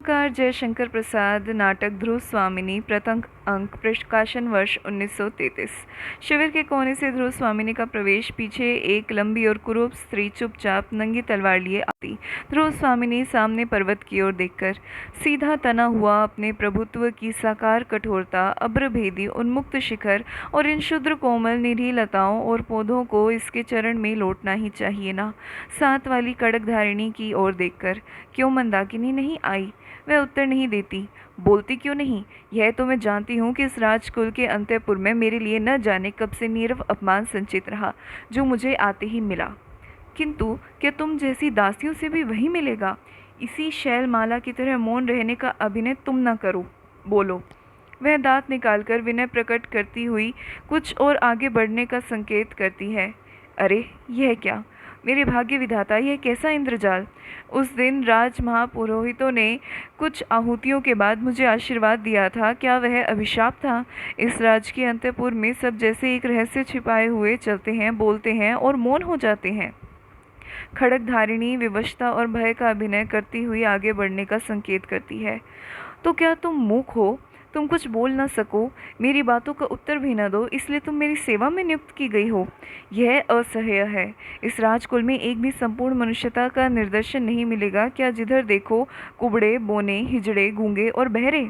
Car Jaishankar Prasad नाटक ध्रुव स्वामिनी प्रथम अंक प्रकाशन वर्ष 1933। शिविर के कोने से ध्रुव स्वामिनी का प्रवेश। पीछे एक लंबी और कुरूप स्त्री चुपचाप नंगी तलवार लिए आती। ध्रुव स्वामिनी सामने पर्वत की ओर देखकर, सीधा तना हुआ अपने प्रभुत्व की साकार कठोरता, अब्रभेदी उन्मुक्त शिखर और इन शुद्र कोमल निरीह लताओं और पौधों को इसके चरण में लौटना ही चाहिए ना। साथ वाली कड़कधारिणी की ओर देखकर, क्यों मंदाकिनी नहीं आई? वह उत्तर नहीं देती। बोलती क्यों नहीं? यह तो मैं जानती हूँ कि इस राजकुल के अंतःपुर में मेरे लिए न जाने कब से नीरव अपमान संचित रहा, जो मुझे आते ही मिला। किंतु क्या तुम जैसी दासियों से भी वही मिलेगा? इसी शैलमाला की तरह मौन रहने का अभिनय तुम न करो, बोलो। वह दांत निकालकर विनय प्रकट करती हुई कुछ और आगे बढ़ने का संकेत करती है। अरे यह क्या? मेरे भाग्य विधाता, यह कैसा इंद्रजाल! उस दिन राज महापुरोहितों ने कुछ आहुतियों के बाद मुझे आशीर्वाद दिया था, क्या वह अभिशाप था? इस राज के अंतःपुर में सब जैसे एक रहस्य छिपाए हुए चलते हैं, बोलते हैं और मौन हो जाते हैं। खड़गधारिणी विवशता और भय का अभिनय करती हुई आगे बढ़ने का संकेत करती है। तो क्या तुम मूक हो? तुम कुछ बोल न सको, मेरी बातों का उत्तर भी न दो, इसलिए तुम मेरी सेवा में नियुक्त की गई हो? यह असह्य है। इस राजकुल में एक भी संपूर्ण मनुष्यता का निदर्शन नहीं मिलेगा क्या? जिधर देखो कुबड़े, बोने, हिजड़े, गूंगे और बहरे।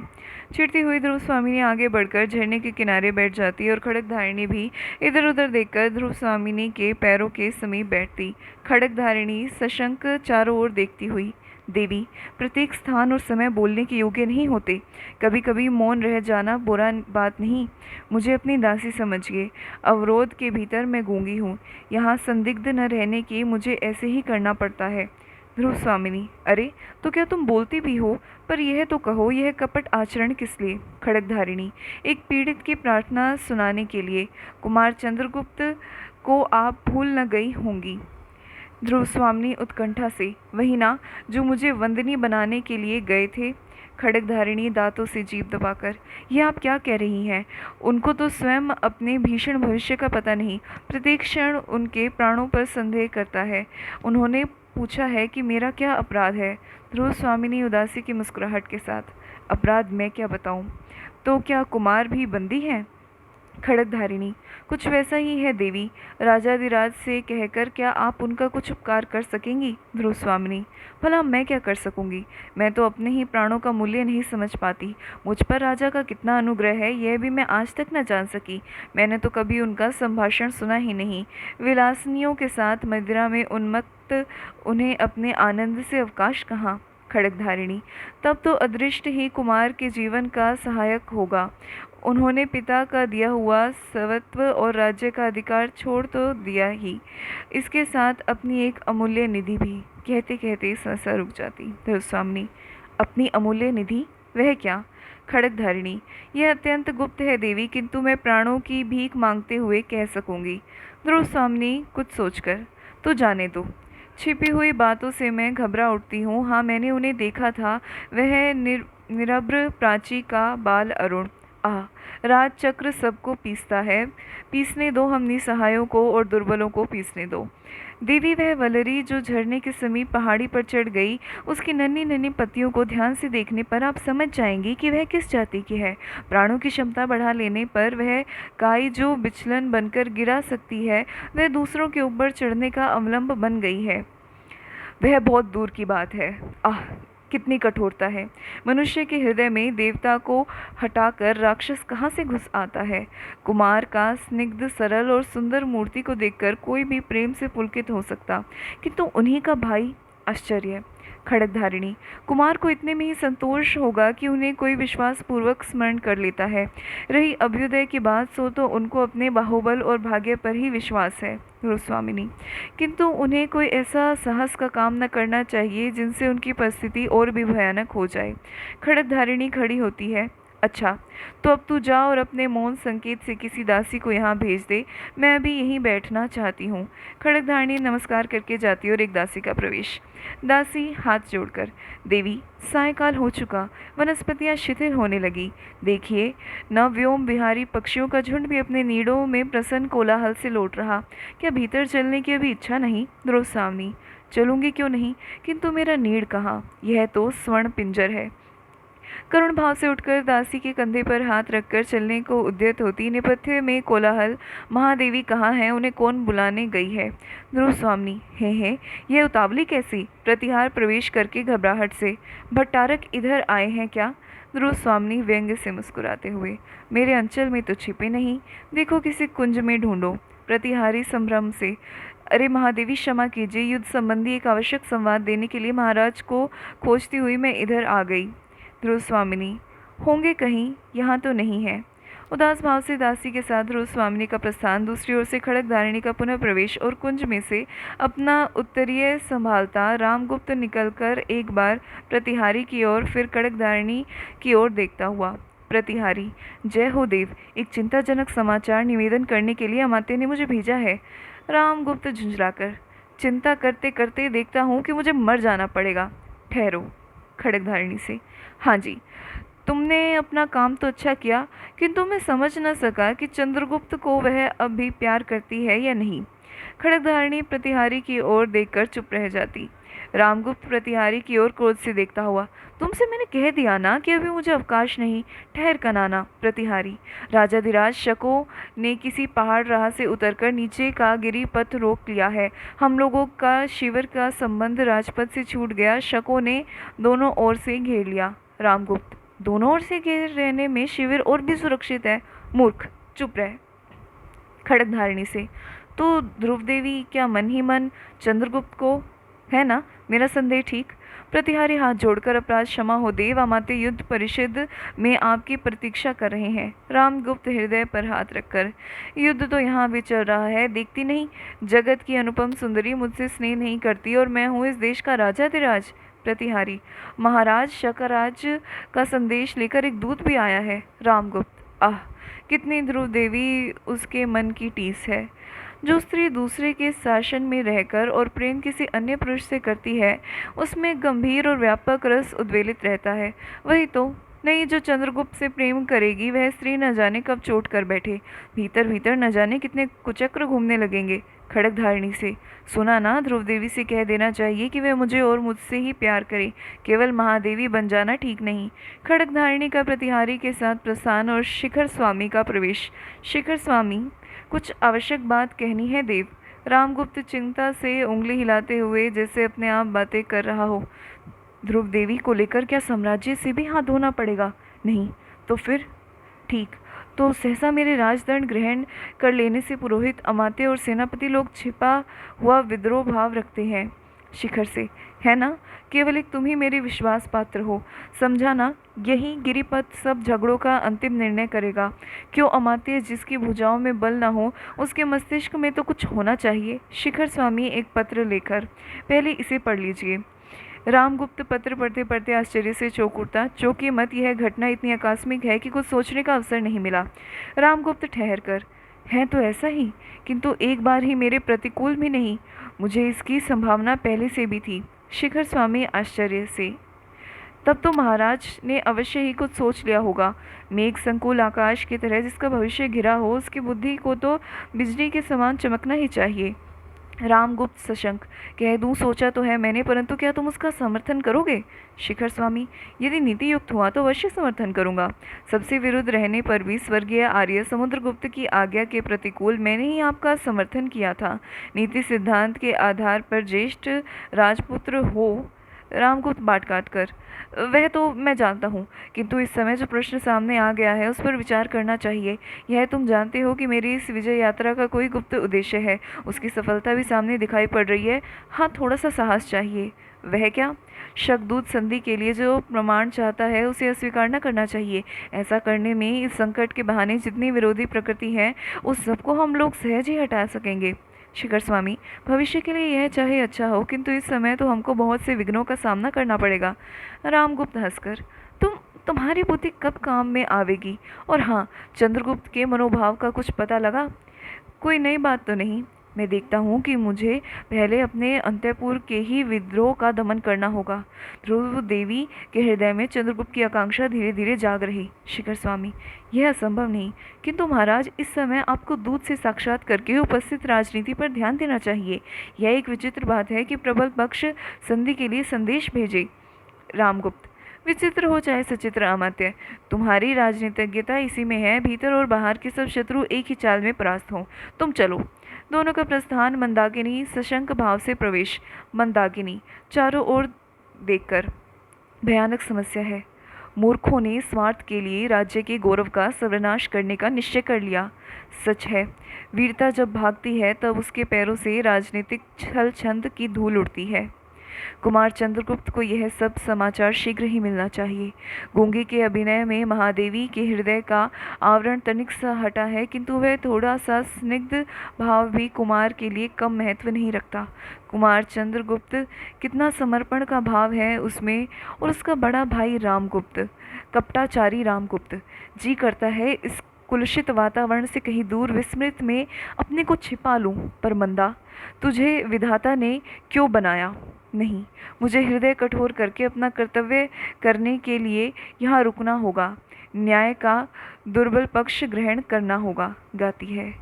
चिढ़ती हुई ध्रुव स्वामिनी आगे बढ़कर झरने के किनारे बैठ जाती और खड़गधारिणी भी इधर उधर देखकर ध्रुव स्वामिनी के पैरों के समीप बैठती। खड़गधारिणी सशंक चारों ओर देखती हुई, देवी, प्रत्येक स्थान और समय बोलने के योग्य नहीं होते। कभी कभी मौन रह जाना बुरा बात नहीं। मुझे अपनी दासी समझिए। अवरोध के भीतर मैं गूंगी हूँ। यहाँ संदिग्ध न रहने के मुझे ऐसे ही करना पड़ता है। ध्रुव स्वामिनी, अरे तो क्या तुम बोलती भी हो? पर यह तो कहो, यह कपट आचरण किस लिए? खड़गधारिणी, एक पीड़ित की प्रार्थना सुनाने के लिए। कुमार चंद्रगुप्त को आप भूल न गई होंगी। ध्रुव स्वामिनी उत्कंठा से, वही ना जो मुझे वंदनी बनाने के लिए गए थे। खड़गधारिणी दांतों से जीभ दबाकर, यह आप क्या कह रही हैं? उनको तो स्वयं अपने भीषण भविष्य का पता नहीं। प्रत्येक क्षण उनके प्राणों पर संदेह करता है। उन्होंने पूछा है कि मेरा क्या अपराध है? ध्रुव स्वामिनी उदासी की मुस्कुराहट के साथ, अपराध मैं क्या बताऊं? तो क्या कुमार भी बंदी हैं? खड़गधारिणी, कुछ वैसा ही है देवी। राजाधिराज से कहकर क्या आप उनका कुछ उपकार कर सकेंगी? ध्रुव स्वामिनी, भला मैं क्या कर सकूंगी? मैं तो अपने ही प्राणों का मूल्य नहीं समझ पाती। मुझ पर राजा का कितना अनुग्रह है, यह भी मैं आज तक न जान सकी। मैंने तो कभी उनका संभाषण सुना ही नहीं। विलासनियों के साथ मदिरा में उन्मत्त उन्हें अपने आनंद से अवकाश कहाँ? खड़गधारिणी, तब तो अदृष्ट ही कुमार के जीवन का सहायक होगा। उन्होंने पिता का दिया हुआ स्वत्व और राज्य का अधिकार छोड़ तो दिया ही, इसके साथ अपनी एक अमूल्य निधि भी। कहते कहते सहसा रुक जाती। ध्रुव स्वामिनी, अपनी अमूल्य निधि? वह क्या? खड़गधारिणी, यह अत्यंत गुप्त है देवी, किंतु मैं प्राणों की भीख मांगते हुए कह सकूंगी। ध्रुव स्वामिनी कुछ सोचकर, तो जाने दो। छिपी हुई बातों से मैं घबरा उठती हूँ। हाँ, मैंने उन्हें देखा था। वह निरभ्र प्राची का बाल अरुण। आह, राज चक्र सबको पीसता है। पीसने दो हम निसहायों को और दुर्बलों को पीसने दो। देवी, वह वलरी जो झरने के समीप पहाड़ी पर चढ़ गई, उसकी नन्ही नन्ही पत्तियों को ध्यान से देखने पर आप समझ जाएंगी कि वह किस जाति की है। प्राणों की क्षमता बढ़ा लेने पर वह काई जो विचलन बनकर गिरा सकती है, वह दूसरों के ऊपर चढ़ने का अवलंब बन गई है। वह बहुत दूर की बात है। आह, कितनी कठोरता है! मनुष्य के हृदय में देवता को हटाकर राक्षस कहाँ से घुस आता है? कुमार का स्निग्ध, सरल और सुंदर मूर्ति को देखकर कोई भी प्रेम से पुलकित हो सकता, किंतु उन्हीं का भाई? आश्चर्य! खड़गधारिणी, कुमार को इतने में ही संतोष होगा कि उन्हें कोई विश्वास पूर्वक स्मरण कर लेता है। रही अभ्युदय की बात, सो तो उनको अपने बाहुबल और भाग्य पर ही विश्वास है। ध्रुव स्वामिनी, किंतु उन्हें कोई ऐसा साहस का काम न करना चाहिए जिनसे उनकी परिस्थिति और भी भयानक हो जाए। खड़गधारिणी खड़ी होती है। अच्छा, तो अब तू जा और अपने मौन संकेत से किसी दासी को यहाँ भेज दे। मैं अभी यहीं बैठना चाहती हूँ। खड़गधारिणी नमस्कार करके जाती और एक दासी का प्रवेश। दासी हाथ जोड़कर, देवी, सायकाल हो चुका, वनस्पतियाँ शिथिल होने लगी। देखिए, नवव्योम विहारी पक्षियों का झुंड भी अपने नीड़ों में प्रसन्न कोलाहल से लौट रहा। क्या भीतर चलने की अभी इच्छा नहीं? ध्रुव स्वामिनी, चलूंगी क्यों नहीं, किंतु मेरा नीड़ कहाँ? यह तो स्वर्ण पिंजर है। करुण भाव से उठकर दासी के कंधे पर हाथ रखकर चलने को उद्यत होती। नेपथ्य में कोलाहल। महादेवी कहाँ हैं? उन्हें कौन बुलाने गई है? ध्रुव स्वामी हे यह उतावली कैसी? प्रतिहार प्रवेश करके घबराहट से, भट्टारक इधर आए हैं क्या? ध्रुव स्वामी व्यंग्य से मुस्कुराते हुए, मेरे अंचल में तो छिपे नहीं, देखो किसी कुंज में ढूंढो। प्रतिहारी संभ्रम से, अरे महादेवी क्षमा कीजिए, युद्ध संबंधी एक आवश्यक संवाद देने के लिए महाराज को खोजती हुई मैं इधर आ गई। ध्रुव स्वामिनी, होंगे कहीं, यहाँ तो नहीं है। उदास भाव से दासी के साथ ध्रुव स्वामिनी का प्रस्थान। दूसरी ओर से खड़गधारिणी का पुनः प्रवेश और कुंज में से अपना उत्तरीय संभालता रामगुप्त निकलकर एक बार प्रतिहारी की ओर फिर खड़गधारिणी की ओर देखता हुआ। प्रतिहारी, जय हो देव, एक चिंताजनक समाचार निवेदन करने के लिए अमात्य ने मुझे भेजा है। रामगुप्त झुंझलाकर, चिंता करते करते देखता हूँ कि मुझे मर जाना पड़ेगा। ठहरो। खड़गधारिणी से, हाँ जी, तुमने अपना काम तो अच्छा किया, किंतु मैं समझ न सका कि चंद्रगुप्त को वह अब भी प्यार करती है या नहीं। खड़गधारिणी प्रतिहारी की ओर देखकर चुप रह जाती। रामगुप्त प्रतिहारी की ओर क्रोध से देखता हुआ, तुमसे मैंने कह दिया ना कि अभी मुझे अवकाश नहीं, ठहर कनाना। प्रतिहारी, राजाधिराज शकों ने किसी पहाड़ राह से उतरकर नीचे का गिरिपथ रोक लिया है। हम लोगों का शिविर का संबंध राजपथ से छूट गया। शकों ने दोनों ओर से घेर लिया। रामगुप्त, दोनों ओर से घेर रहने में शिविर और भी सुरक्षित है। मूर्ख, चुप रह। खड़गधारिणी से, तो ध्रुव देवी क्या मन ही मन चंद्रगुप्त को, है ना मेरा संदेह ठीक? प्रतिहारी, हाथ जोड़कर, अपराध क्षमा हो देव, अमात्य युद्ध परिषद में आपकी प्रतीक्षा कर रहे हैं। रामगुप्त हृदय पर हाथ रखकर, युद्ध तो यहाँ भी चल रहा है, देखती नहीं? जगत की अनुपम सुंदरी मुझसे स्नेह नहीं करती और मैं हूँ इस देश का राजाधिराज। प्रतिहारी, महाराज शकराज का संदेश लेकर एक दूत भी आया है। रामगुप्त, आह, कितनी ध्रुव देवी उसके मन की टीस है। जो स्त्री दूसरे के शासन में रहकर और प्रेम किसी अन्य पुरुष से करती है, उसमें गंभीर और व्यापक रस उद्वेलित रहता है। वही तो नहीं, जो चंद्रगुप्त से प्रेम करेगी वह स्त्री न जाने कब चोट कर बैठे, भीतर भीतर न जाने कितने कुचक्र घूमने लगेंगे। खड़गधारिणी से, सुना ना, ध्रुव देवी से कह देना चाहिए कि वह मुझे और मुझसे ही प्यार करे, केवल महादेवी बन जाना ठीक नहीं। खड़गधारिणी का प्रतिहारी के साथ प्रस्थान और शिखर स्वामी का प्रवेश। शिखर स्वामी, कुछ आवश्यक बात कहनी है देव। रामगुप्त चिंता से उंगली हिलाते हुए जैसे अपने आप बातें कर रहा हो। ध्रुव देवी को लेकर क्या साम्राज्य से भी हाथ धोना पड़ेगा? नहीं तो फिर ठीक, तो सहसा मेरे राजदंड ग्रहण कर लेने से पुरोहित, अमात्य और सेनापति लोग छिपा हुआ विद्रोह भाव रखते हैं। शिखर से, है ना, केवल एक तुम ही मेरे विश्वास पात्र हो, समझा ना? यही गिरिपथ सब झगड़ों का अंतिम निर्णय करेगा। क्यों अमात्य, जिसकी भुजाओं में बल न हो उसके मस्तिष्क में तो कुछ होना चाहिए। शिखर स्वामी एक पत्र लेकर, पहले इसे पढ़ लीजिए। रामगुप्त पत्र पढ़ते पढ़ते आश्चर्य से चौंक उठता। चौंकिए मत, यह घटना इतनी आकस्मिक है कि कुछ सोचने का अवसर नहीं मिला। रामगुप्त ठहर कर, है तो ऐसा ही, किंतु एक बार ही मेरे प्रतिकूल भी नहीं, मुझे इसकी संभावना पहले से भी थी। शिखर स्वामी आश्चर्य से, तब तो महाराज ने अवश्य ही कुछ सोच लिया होगा। मेघ संकुल आकाश की तरह जिसका भविष्य घिरा हो, उसकी बुद्धि को तो बिजली के समान चमकना ही चाहिए। रामगुप्त सशंक, कह दूं सोचा तो है मैंने, परंतु क्या तुम उसका समर्थन करोगे? शिखर स्वामी, यदि नीति युक्त हुआ तो अवश्य समर्थन करूंगा। सबसे विरुद्ध रहने पर भी स्वर्गीय आर्य समुद्रगुप्त की आज्ञा के प्रतिकूल मैंने ही आपका समर्थन किया था। नीति सिद्धांत के आधार पर ज्येष्ठ राजपुत्र हो। रामगुप्त बाट काट कर, वह तो मैं जानता हूँ, किंतु इस समय जो प्रश्न सामने आ गया है उस पर विचार करना चाहिए। यह तुम जानते हो कि मेरी इस विजय यात्रा का कोई गुप्त उद्देश्य है, उसकी सफलता भी सामने दिखाई पड़ रही है। हाँ, थोड़ा सा साहस चाहिए। वह क्या? शकदूत संधि के लिए जो प्रमाण चाहता है उसे अस्वीकार न करना चाहिए। ऐसा करने में इस संकट के बहाने जितनी विरोधी प्रकृति है उस सबको हम लोग सहज ही हटा सकेंगे। शिखर स्वामी, भविष्य के लिए यह चाहे अच्छा हो, किंतु इस समय तो हमको बहुत से विघ्नों का सामना करना पड़ेगा। रामगुप्त हंसकर, तुम्हारी बुद्धि कब काम में आवेगी? और हाँ, चंद्रगुप्त के मनोभाव का कुछ पता लगा? कोई नई बात तो नहीं। मैं देखता हूँ कि मुझे पहले अपने अंतःपुर के ही विद्रोह का दमन करना होगा। ध्रुव देवी के हृदय में चंद्रगुप्त की आकांक्षा धीरे धीरे जाग रही। शिखर स्वामी, यह असंभव नहीं, किंतु महाराज इस समय आपको दूत से साक्षात करके उपस्थित राजनीति पर ध्यान देना चाहिए। यह एक विचित्र बात है कि प्रबल पक्ष संधि के लिए संदेश भेजे। रामगुप्त, विचित्र हो चाहे सचित्र अमात्य, तुम्हारी राजनीतिज्ञता इसी में है, भीतर और बाहर के सब शत्रु एक ही चाल में परास्त हों। तुम चलो। दोनों का प्रस्थान। मंदाकिनी सशंक भाव से प्रवेश। मंदाकिनी चारों ओर देखकर, भयानक समस्या है। मूर्खों ने स्वार्थ के लिए राज्य के गौरव का सर्वनाश करने का निश्चय कर लिया। सच है, वीरता जब भागती है तब उसके पैरों से राजनीतिक छल छंद की धूल उड़ती है। कुमार चंद्रगुप्त को यह सब समाचार शीघ्र ही मिलना चाहिए। गूंगे के अभिनय में महादेवी के हृदय का आवरण तनिक सा हटा है, किंतु वह थोड़ा सा स्निग्ध भाव भी कुमार के लिए कम महत्व नहीं रखता। कुमार चंद्रगुप्त, कितना समर्पण का भाव है उसमें, और उसका बड़ा भाई रामगुप्त, कपटाचारी रामगुप्त। जी करता है इस कुलुषित वातावरण से कहीं दूर विस्मृत में अपने को छिपा लूं, पर मंदा, तुझे विधाता ने क्यों बनाया? नहीं, मुझे हृदय कठोर करके अपना कर्तव्य करने के लिए यहाँ रुकना होगा, न्याय का दुर्बल पक्ष ग्रहण करना होगा। गाती है,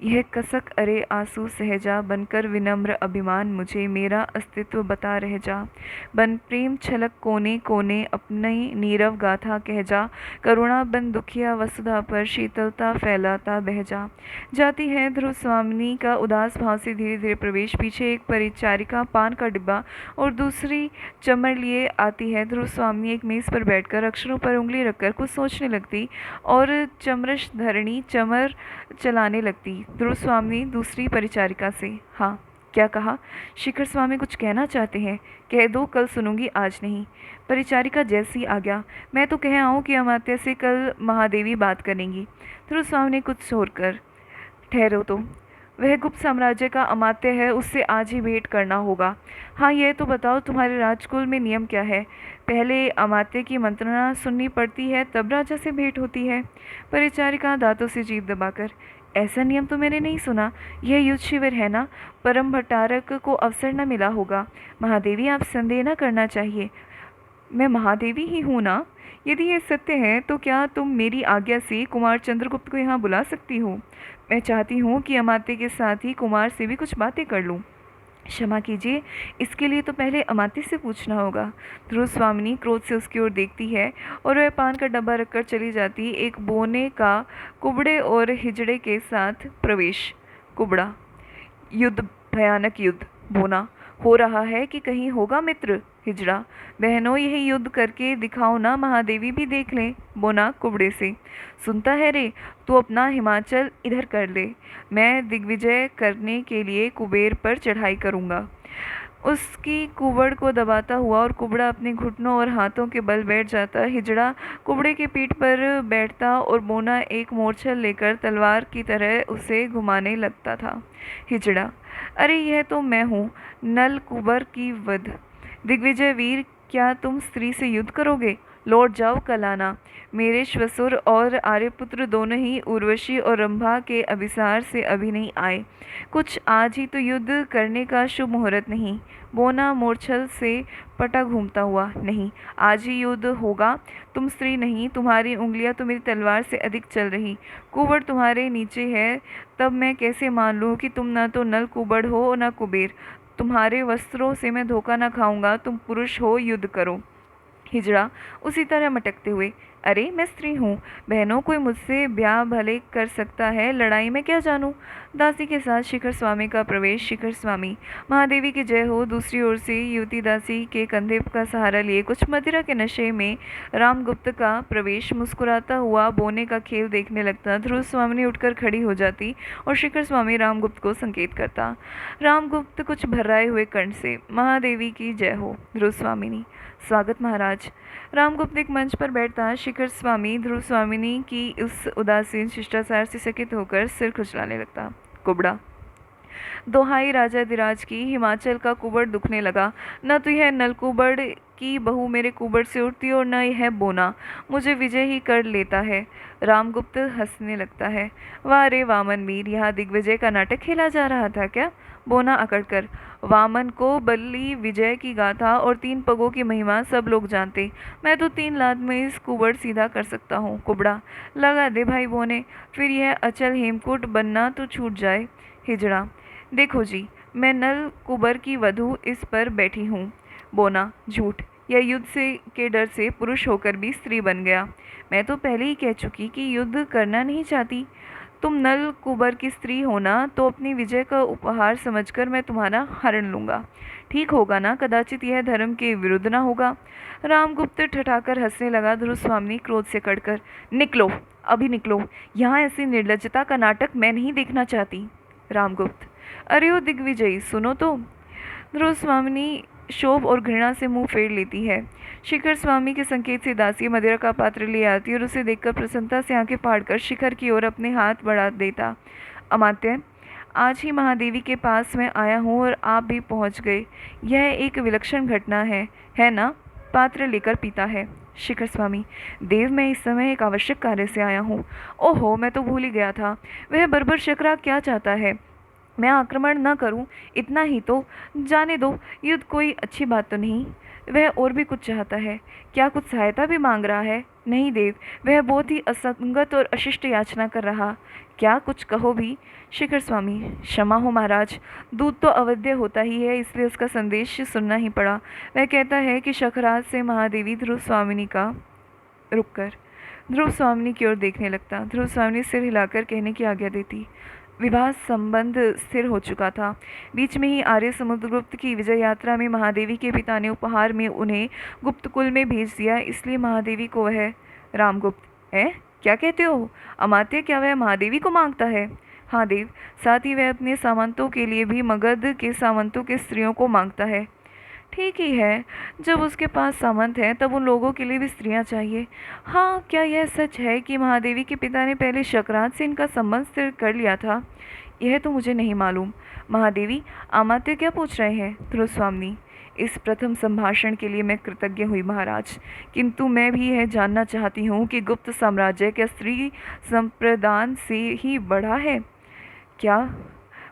यह कसक अरे आंसू सहजा, बनकर विनम्र अभिमान मुझे मेरा अस्तित्व बता रह जा। बन प्रेम छलक कोने कोने अपनी नीरव गाथा कह जा, करुणा बन दुखिया वसुधा पर शीतलता फैलाता बह जा। जाती है ध्रुव स्वामिनी का उदास भाव से धीरे धीरे प्रवेश। पीछे एक परिचारिका पान का डिब्बा और दूसरी चमर लिए आती है। ध्रुव स्वामिनी एक मेज पर बैठकर अक्षरों पर उंगली रखकर कुछ सोचने लगती और चमरश धरणी चमर चलाने लगती। ध्रुव स्वामी दूसरी परिचारिका से, हाँ, क्या कहा? शिखर स्वामी कुछ कहना चाहते हैं? कह दो, कल सुनूंगी, आज नहीं। परिचारिका जैसी आ गया, मैं तो कह आऊँ कि अमात्य से कल महादेवी बात करेंगी। ध्रुव स्वामी ने कुछ छोड़कर, ठहरो तो, वह गुप्त साम्राज्य का अमात्य है, उससे आज ही भेंट करना होगा। हाँ, यह तो बताओ तुम्हारे राजकुल में नियम क्या है? पहले अमात्य की मंत्रणा सुननी पड़ती है, तब राजा से भेंट होती है। परिचारिका दांतों से जीभ दबाकर, ऐसा नियम तो मैंने नहीं सुना। यह युद्ध शिविर है ना, परम भट्टारक को अवसर न मिला होगा। महादेवी, आप संदेह न करना चाहिए, मैं महादेवी ही हूँ ना। यदि ये सत्य है तो क्या तुम मेरी आज्ञा से कुमार चंद्रगुप्त को यहाँ बुला सकती हो? मैं चाहती हूँ कि अमात्य के साथ ही कुमार से भी कुछ बातें कर लूँ। क्षमा कीजिए, इसके लिए तो पहले अमात्य से पूछना होगा। ध्रुव स्वामिनी क्रोध से उसकी ओर देखती है और वह पान का डब्बा रखकर चली जाती। एक बोने का कुबड़े और हिजड़े के साथ प्रवेश। कुबड़ा, युद्ध, भयानक युद्ध। बोना, हो रहा है कि कहीं होगा मित्र? हिजड़ा, बहनों, यही युद्ध करके दिखाओ ना, महादेवी भी देख लें। बोना कुबड़े से, सुनता है रे, तू अपना हिमाचल इधर कर ले, मैं दिग्विजय करने के लिए कुबेर पर चढ़ाई करूँगा। उसकी कुबड़ को दबाता हुआ और कुबड़ा अपने घुटनों और हाथों के बल बैठ जाता। हिजड़ा कुबड़े के पीठ पर बैठता और बोना एक मोरछल लेकर तलवार की तरह उसे घुमाने लगता था। हिजड़ा, अरे यह तो मैं हूँ, नल कुबर की वध। दिग्विजय वीर, क्या तुम स्त्री से युद्ध करोगे? लौट जाओ, कल आना। मेरे श्वसुर और आर्यपुत्र दोनों ही उर्वशी और रंभा के अभिसार से अभी नहीं आए। कुछ आज ही तो युद्ध करने का शुभ मुहूर्त नहीं। बोना मोरछल से पटा घूमता हुआ, नहीं, आज ही युद्ध होगा। तुम स्त्री नहीं, तुम्हारी उंगलियां तो मेरी तलवार से अधिक चल रही। कुबड़ तुम्हारे नीचे है, तब मैं कैसे मान लूँ कि तुम न तो नल कुबड़ हो और न कुबेर। तुम्हारे वस्त्रों से मैं धोखा न खाऊंगा, तुम पुरुष हो, युद्ध करो। हिजड़ा उसी तरह मटकते हुए, अरे मैं स्त्री हूँ, बहनों, कोई मुझसे ब्याह भले कर सकता है, लड़ाई में क्या जानूँ। दासी के साथ शिखर स्वामी का प्रवेश। शिखर स्वामी, महादेवी की जय हो। दूसरी ओर से युवती दासी के कंधे का सहारा लिए कुछ मदिरा के नशे में रामगुप्त का प्रवेश। मुस्कुराता हुआ बोने का खेल देखने लगता। ध्रुव स्वामी उठकर खड़ी हो जाती और शिखर स्वामी रामगुप्त को संकेत करता। रामगुप्त कुछ भर्राए हुए कंठ से, महादेवी की जय हो। ध्रुव स्वामिनी, स्वागत महाराज। रामगुप्त एक मंच पर बैठता। शिखर स्वामी ध्रुव स्वामिनी की उस उदासीन शिष्टाचार से चकित होकर सिर खुजलाने लगता। कुबड़ा, दोहाई राजाधिराज की, हिमाचल का कुबड़ दुखने लगा। न तो यह नलकुबड़ की बहू मेरे कुबड़ से उठती और न यह बोना मुझे विजय ही कर लेता है। रामगुप्त हंसने लगता है। वाह रे वामन वीर, यहाँ दिग्विजय का नाटक खेला जा रहा था क्या? बोना अकड़कर, वामन को बल्ली विजय की गाथा और 3 पगों की महिमा सब लोग जानते, मैं तो 3 लात में इस कुबड़ सीधा कर सकता हूँ। कुबड़ा, लगा दे भाई बोने, फिर यह अचल हेमकूट बनना तो छूट जाए। हिजड़ा, देखो जी, मैं नल कुबर की वधू इस पर बैठी हूँ। बोना, झूठ, या युद्ध से के डर से पुरुष होकर भी स्त्री बन गया। मैं तो पहले ही कह चुकी कि युद्ध करना नहीं चाहती। तुम नल कुबर की स्त्री होना तो अपनी विजय का उपहार समझकर मैं तुम्हारा हरण लूँगा। ठीक होगा ना? कदाचित यह धर्म के विरुद्ध ना होगा। रामगुप्त ठठाकर हंसने लगा। ध्रुव स्वामिनी क्रोध से कड़कर, निकलो, अभी निकलो। यहाँ ऐसी निर्लज्जता का नाटक मैं नहीं देखना चाहती। रामगुप्त, अरे ओ दिग्विजयी, सुनो तो। ध्रुव स्वामिनी शोभ और घृणा से मुंह फेर लेती है। शिखर स्वामी के संकेत से दासी मदिरा का पात्र ले आती और उसे देखकर प्रसन्नता से आंखें फाड़कर शिखर की ओर अपने हाथ बढ़ा देता। अमात्य, आज ही महादेवी के पास मैं आया हूँ और आप भी पहुँच गए। यह एक विलक्षण घटना है ना? पात्र लेकर पीता है। शिखर स्वामी, देव, मैं इस समय एक आवश्यक कार्य से आया हूँ। ओहो, मैं तो भूल ही गया था। वह बर्बर शकरा क्या चाहता है? मैं आक्रमण न करूं, इतना ही तो। जाने दो, युद्ध कोई अच्छी बात तो नहीं। वह और भी कुछ चाहता है। क्या कुछ सहायता भी मांग रहा है? नहीं देव, वह बहुत ही असंगत और अशिष्ट याचना कर रहा। क्या? कुछ कहो भी। शिखर स्वामी, क्षमा हो महाराज, दूत तो अवध्य होता ही है, इसलिए उसका संदेश सुनना ही पड़ा। वह कहता है कि शखराज से महादेवी ध्रुव स्वामिनी का रुक कर ध्रुव स्वामिनी की ओर देखने लगता। ध्रुव स्वामिनी सिर हिलाकर कहने की आज्ञा देती। विवाह संबंध स्थिर हो चुका था। बीच में ही आर्य समुद्रगुप्त की विजय यात्रा में महादेवी के पिता ने उपहार में उन्हें गुप्तकुल में भेज दिया, इसलिए महादेवी को वह। रामगुप्त, है क्या कहते हो अमात्य? क्या वह महादेवी को मांगता है? हाँ देव, साथ ही वह अपने सामंतों के लिए भी मगध के सामंतों के स्त्रियों को मांगता है। ठीक ही है, जब उसके पास सामंत है तब उन लोगों के लिए भी स्त्रियां चाहिए। हाँ, क्या यह सच है कि महादेवी के पिता ने पहले शकराज से इनका संबंध स्थिर कर लिया था? यह तो मुझे नहीं मालूम। महादेवी, अमात्य क्या पूछ रहे हैं? ध्रुव स्वामिनी, इस प्रथम संभाषण के लिए मैं कृतज्ञ हुई महाराज, किंतु मैं भी यह जानना चाहती हूँ कि गुप्त साम्राज्य क्या स्त्री संप्रदान से ही बढ़ा है? क्या?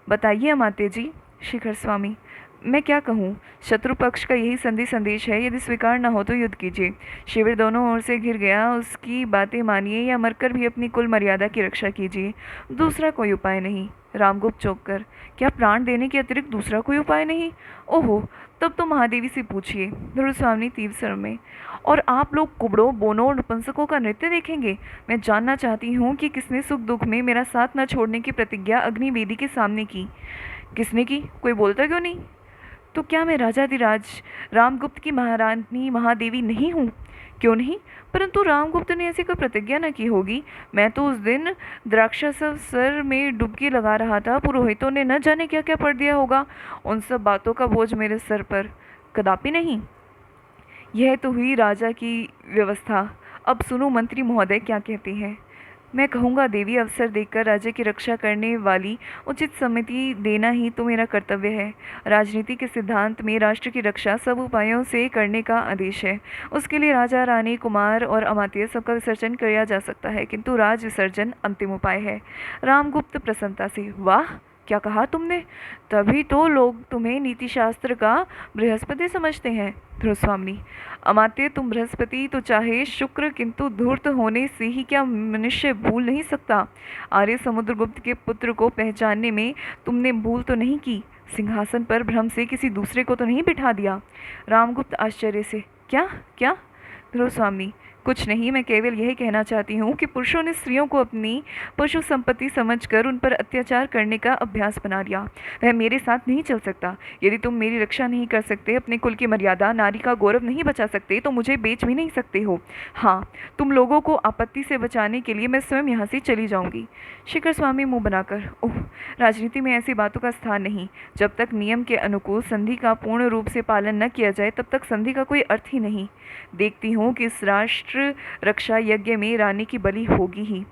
बताइए अमात्य जी। शिखर स्वामी, मैं क्या कहूँ? शत्रु पक्ष का यही संदेश है, यदि स्वीकार न हो तो युद्ध कीजिए। शिविर दोनों ओर से घिर गया, उसकी बातें मानिए या मरकर भी अपनी कुल मर्यादा की रक्षा कीजिए। दूसरा कोई उपाय नहीं। रामगुप्त चौंक कर, क्या प्राण देने के अतिरिक्त दूसरा कोई उपाय नहीं? ओहो, तब तो महादेवी से पूछिए। ध्रुव स्वामी तीव्र स्वर में, और आप लोग कुबड़ों, बोनों और नपुंसकों का नृत्य देखेंगे? मैं जानना चाहती हूँ कि किसने सुख दुख में मेरा साथ न छोड़ने की प्रतिज्ञा अग्निवेदी के सामने की? किसने की? कोई बोलता क्यों नहीं? तो क्या मैं राजाधिराज रामगुप्त की महारानी महादेवी नहीं हूँ? क्यों नहीं? परंतु रामगुप्त ने ऐसी कोई प्रतिज्ञा न की होगी। मैं तो उस दिन द्राक्षासर में डुबकी लगा रहा था। पुरोहितों ने न जाने क्या क्या पढ़ दिया होगा। उन सब बातों का बोझ मेरे सर पर कदापि नहीं। यह तो हुई राजा की व्यवस्था। अब सुनो मंत्री महोदय क्या कहते हैं। मैं कहूँगा देवी, अवसर देखकर राज्य की रक्षा करने वाली उचित समिति देना ही तो मेरा कर्तव्य है। राजनीति के सिद्धांत में राष्ट्र की रक्षा सब उपायों से करने का आदेश है। उसके लिए राजा, रानी, कुमार और अमात्य सबका विसर्जन किया जा सकता है, किंतु राज विसर्जन अंतिम उपाय है। रामगुप्त प्रसन्नता से, वाह, क्या कहा तुमने? तभी तो लोग तुम्हें नीतिशास्त्र का बृहस्पति समझते हैं। ध्रुव स्वामी, अमात्य, तुम बृहस्पति तो चाहे शुक्र, किंतु धूर्त होने से ही क्या मनुष्य भूल नहीं सकता? आर्य समुद्रगुप्त के पुत्र को पहचानने में तुमने भूल तो नहीं की? सिंहासन पर भ्रम से किसी दूसरे को तो नहीं बिठा दिया? रामगुप्त आश्चर्य से, क्या क्या? ध्रुव स्वामी, कुछ नहीं, मैं केवल यही कहना चाहती हूँ कि पुरुषों ने स्त्रियों को अपनी पशु संपत्ति समझकर उन पर अत्याचार करने का अभ्यास बना लिया। वह मेरे साथ नहीं चल सकता। यदि तुम मेरी रक्षा नहीं कर सकते, अपने कुल की मर्यादा, नारी का गौरव नहीं बचा सकते, तो मुझे बेच भी नहीं सकते हो। हाँ, तुम लोगों को आपत्ति से बचाने के लिए मैं स्वयं यहाँ से चली जाऊँगी। शिखर स्वामी मुँह बनाकर, ओह, राजनीति में ऐसी बातों का स्थान नहीं। जब तक नियम के अनुकूल संधि का पूर्ण रूप से पालन न किया जाए, तब तक संधि का कोई अर्थ ही नहीं। देखती हूँ कि इस राष्ट्र रक्षा यज्ञ में रानी की बलि होगी ही।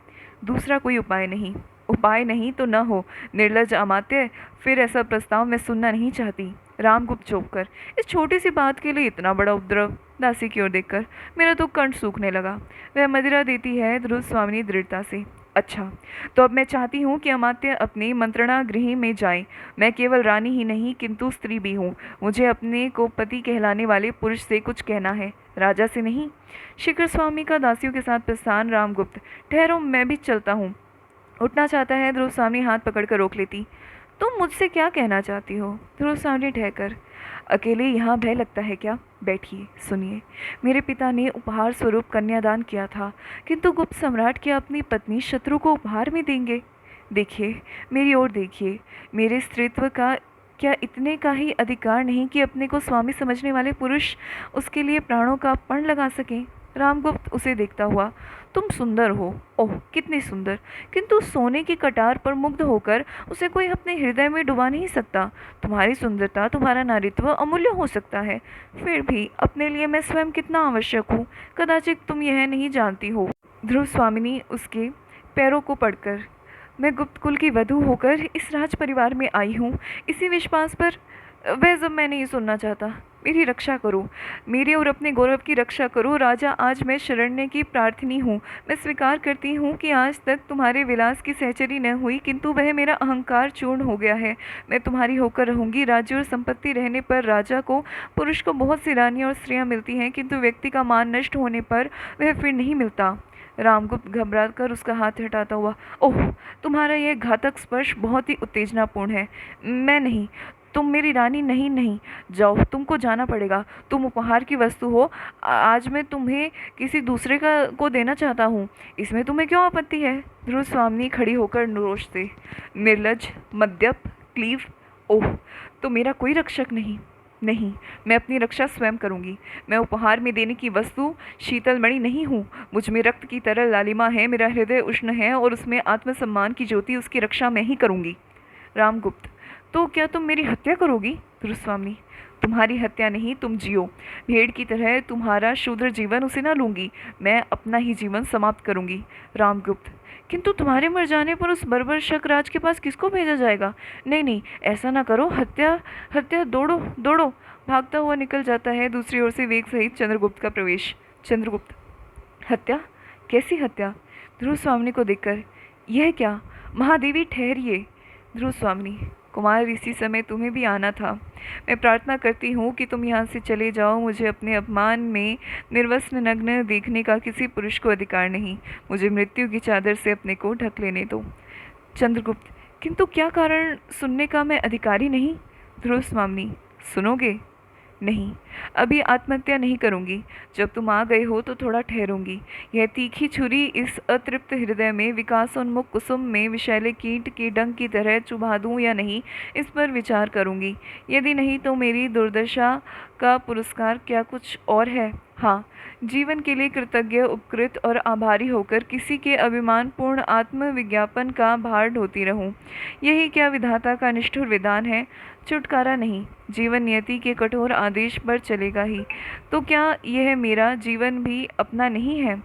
दूसरा कोई उपाय नहीं। उपाय नहीं तो न हो। निर्लज अमात्य, फिर ऐसा प्रस्ताव मैं सुनना नहीं चाहती। रामगुप्त चौंक कर, इस छोटी सी बात के लिए इतना बड़ा उपद्रव? दासी की ओर देखकर, मेरा तो कंठ सूखने लगा। वह मदिरा देती है। ध्रुव स्वामिनी दृढ़ता से, अच्छा, तो अब मैं चाहती हूँ कि अमात्य अपने मंत्रणा गृह में जाए। मैं केवल रानी ही नहीं, किंतु स्त्री भी हूँ। मुझे अपने को पति कहलाने वाले पुरुष से कुछ कहना है, राजा से नहीं। शिखर स्वामी का दासियों के साथ प्रस्थान। रामगुप्त, ठहरो, मैं भी चलता हूँ। उठना चाहता है। ध्रुव स्वामी हाथ पकड़कर रोक लेती। तुम मुझसे क्या कहना चाहती हो? ध्रुव स्वामी ठहकर, अकेले यहाँ भय लगता है क्या? बैठिए, सुनिए। मेरे पिता ने उपहार स्वरूप कन्यादान किया था, किंतु गुप्त सम्राट क्या अपनी पत्नी शत्रु को उपहार में देंगे? देखिए, मेरी ओर देखिए। मेरे स्त्रीत्व का क्या इतने का ही अधिकार नहीं कि अपने को स्वामी समझने वाले पुरुष उसके लिए प्राणों का पण लगा सकें? रामगुप्त उसे देखता हुआ, तुम सुंदर हो, ओह कितनी सुंदर, किंतु सोने की कटार पर मुग्ध होकर उसे कोई अपने हृदय में डुबा नहीं सकता। तुम्हारी सुंदरता, तुम्हारा नारीत्व अमूल्य हो सकता है, फिर भी अपने लिए मैं स्वयं कितना आवश्यक हूँ, कदाचित तुम यह नहीं जानती हो। ध्रुव स्वामिनी उसके पैरों को पड़कर, मैं गुप्त कुल की वधू होकर इस राज परिवार में आई हूँ, इसी विश्वास पर। वह सब मैं नहीं सुनना चाहता। मेरी रक्षा करो, मेरे और अपने गौरव की रक्षा करो। राजा, आज मैं शरण्य की प्रार्थनी हूँ। मैं स्वीकार करती हूँ कि आज तक तुम्हारे विलास की सहचरी न हुई, किंतु वह मेरा अहंकार चूर्ण हो गया है। मैं तुम्हारी होकर रहूंगी। राज्य और संपत्ति रहने पर राजा को, पुरुष को बहुत सी रानियाँ और स्त्रियाँ मिलती हैं, किंतु व्यक्ति का मान नष्ट होने पर वह फिर नहीं मिलता। रामगुप्त घबरा कर उसका हाथ हटाता हुआ, ओह, तुम्हारा यह घातक स्पर्श बहुत ही उत्तेजनापूर्ण है। मैं नहीं, तुम मेरी रानी नहीं। नहीं, जाओ, तुमको जाना पड़ेगा। तुम उपहार की वस्तु हो। आज मैं तुम्हें किसी दूसरे का को देना चाहता हूँ, इसमें तुम्हें क्यों आपत्ति है? ध्रुव स्वामिनी खड़ी होकर रोष से, निर्लज, मद्यप, क्लीव, ओह, तो मेरा कोई रक्षक नहीं। नहीं, मैं अपनी रक्षा स्वयं करूंगी। मैं उपहार में देने की वस्तु शीतल मणि नहीं हूँ। मुझ में रक्त की तरह लालिमा है, मेरा हृदय उष्ण है और उसमें आत्मसम्मान की ज्योति, उसकी रक्षा मैं ही करूंगी। रामगुप्त, तो क्या तुम मेरी हत्या करोगी? ध्रुवस्वामी, तुम्हारी हत्या नहीं, तुम जियो। भेड़ की तरह तुम्हारा शूद्र जीवन उसे न लूंगी, मैं अपना ही जीवन समाप्त करूंगी। रामगुप्त, किंतु तुम्हारे मर जाने पर उस बर्बर शक राज के पास किसको भेजा जाएगा? नहीं नहीं, ऐसा ना करो। हत्या, हत्या, दौड़ो दौड़ो। भागता हुआ निकल जाता है। दूसरी ओर से वेग सहित चंद्रगुप्त का प्रवेश। चंद्रगुप्त, हत्या? कैसी हत्या? ध्रुव स्वामिनी को देखकर, यह क्या? महादेवी, ठहरिए। ध्रुव स्वामिनी, कुमार, इसी समय तुम्हें भी आना था। मैं प्रार्थना करती हूँ कि तुम यहाँ से चले जाओ। मुझे अपने अपमान में निर्वस्त्र नग्न देखने का किसी पुरुष को अधिकार नहीं। मुझे मृत्यु की चादर से अपने को ढक लेने दो। चंद्रगुप्त, किंतु क्या कारण सुनने का मैं अधिकारी नहीं? ध्रुव स्वामिनी, सुनोगे? नहीं, अभी आत्महत्या नहीं करूंगी। जब तुम आ गए हो तो थोड़ा ठहरूंगी। यह तीखी छुरी इस अतृप्त हृदय में, विकासोन्मुख कुसुम में विषैले कीट के डंक की तरह चुभा दूं या नहीं, इस पर विचार करूंगी। यदि नहीं तो मेरी दुर्दशा का पुरस्कार क्या कुछ और है? हाँ, जीवन के लिए कृतज्ञ, उपकृत और आभारी होकर किसी के अभिमानपूर्ण आत्मविज्ञापन का भार ढोती रहूं। यही क्या विधाता का निष्ठुर विधान है? छुटकारा नहीं, जीवन नियति के कठोर आदेश पर चलेगा ही। तो क्या यह मेरा जीवन भी अपना नहीं है?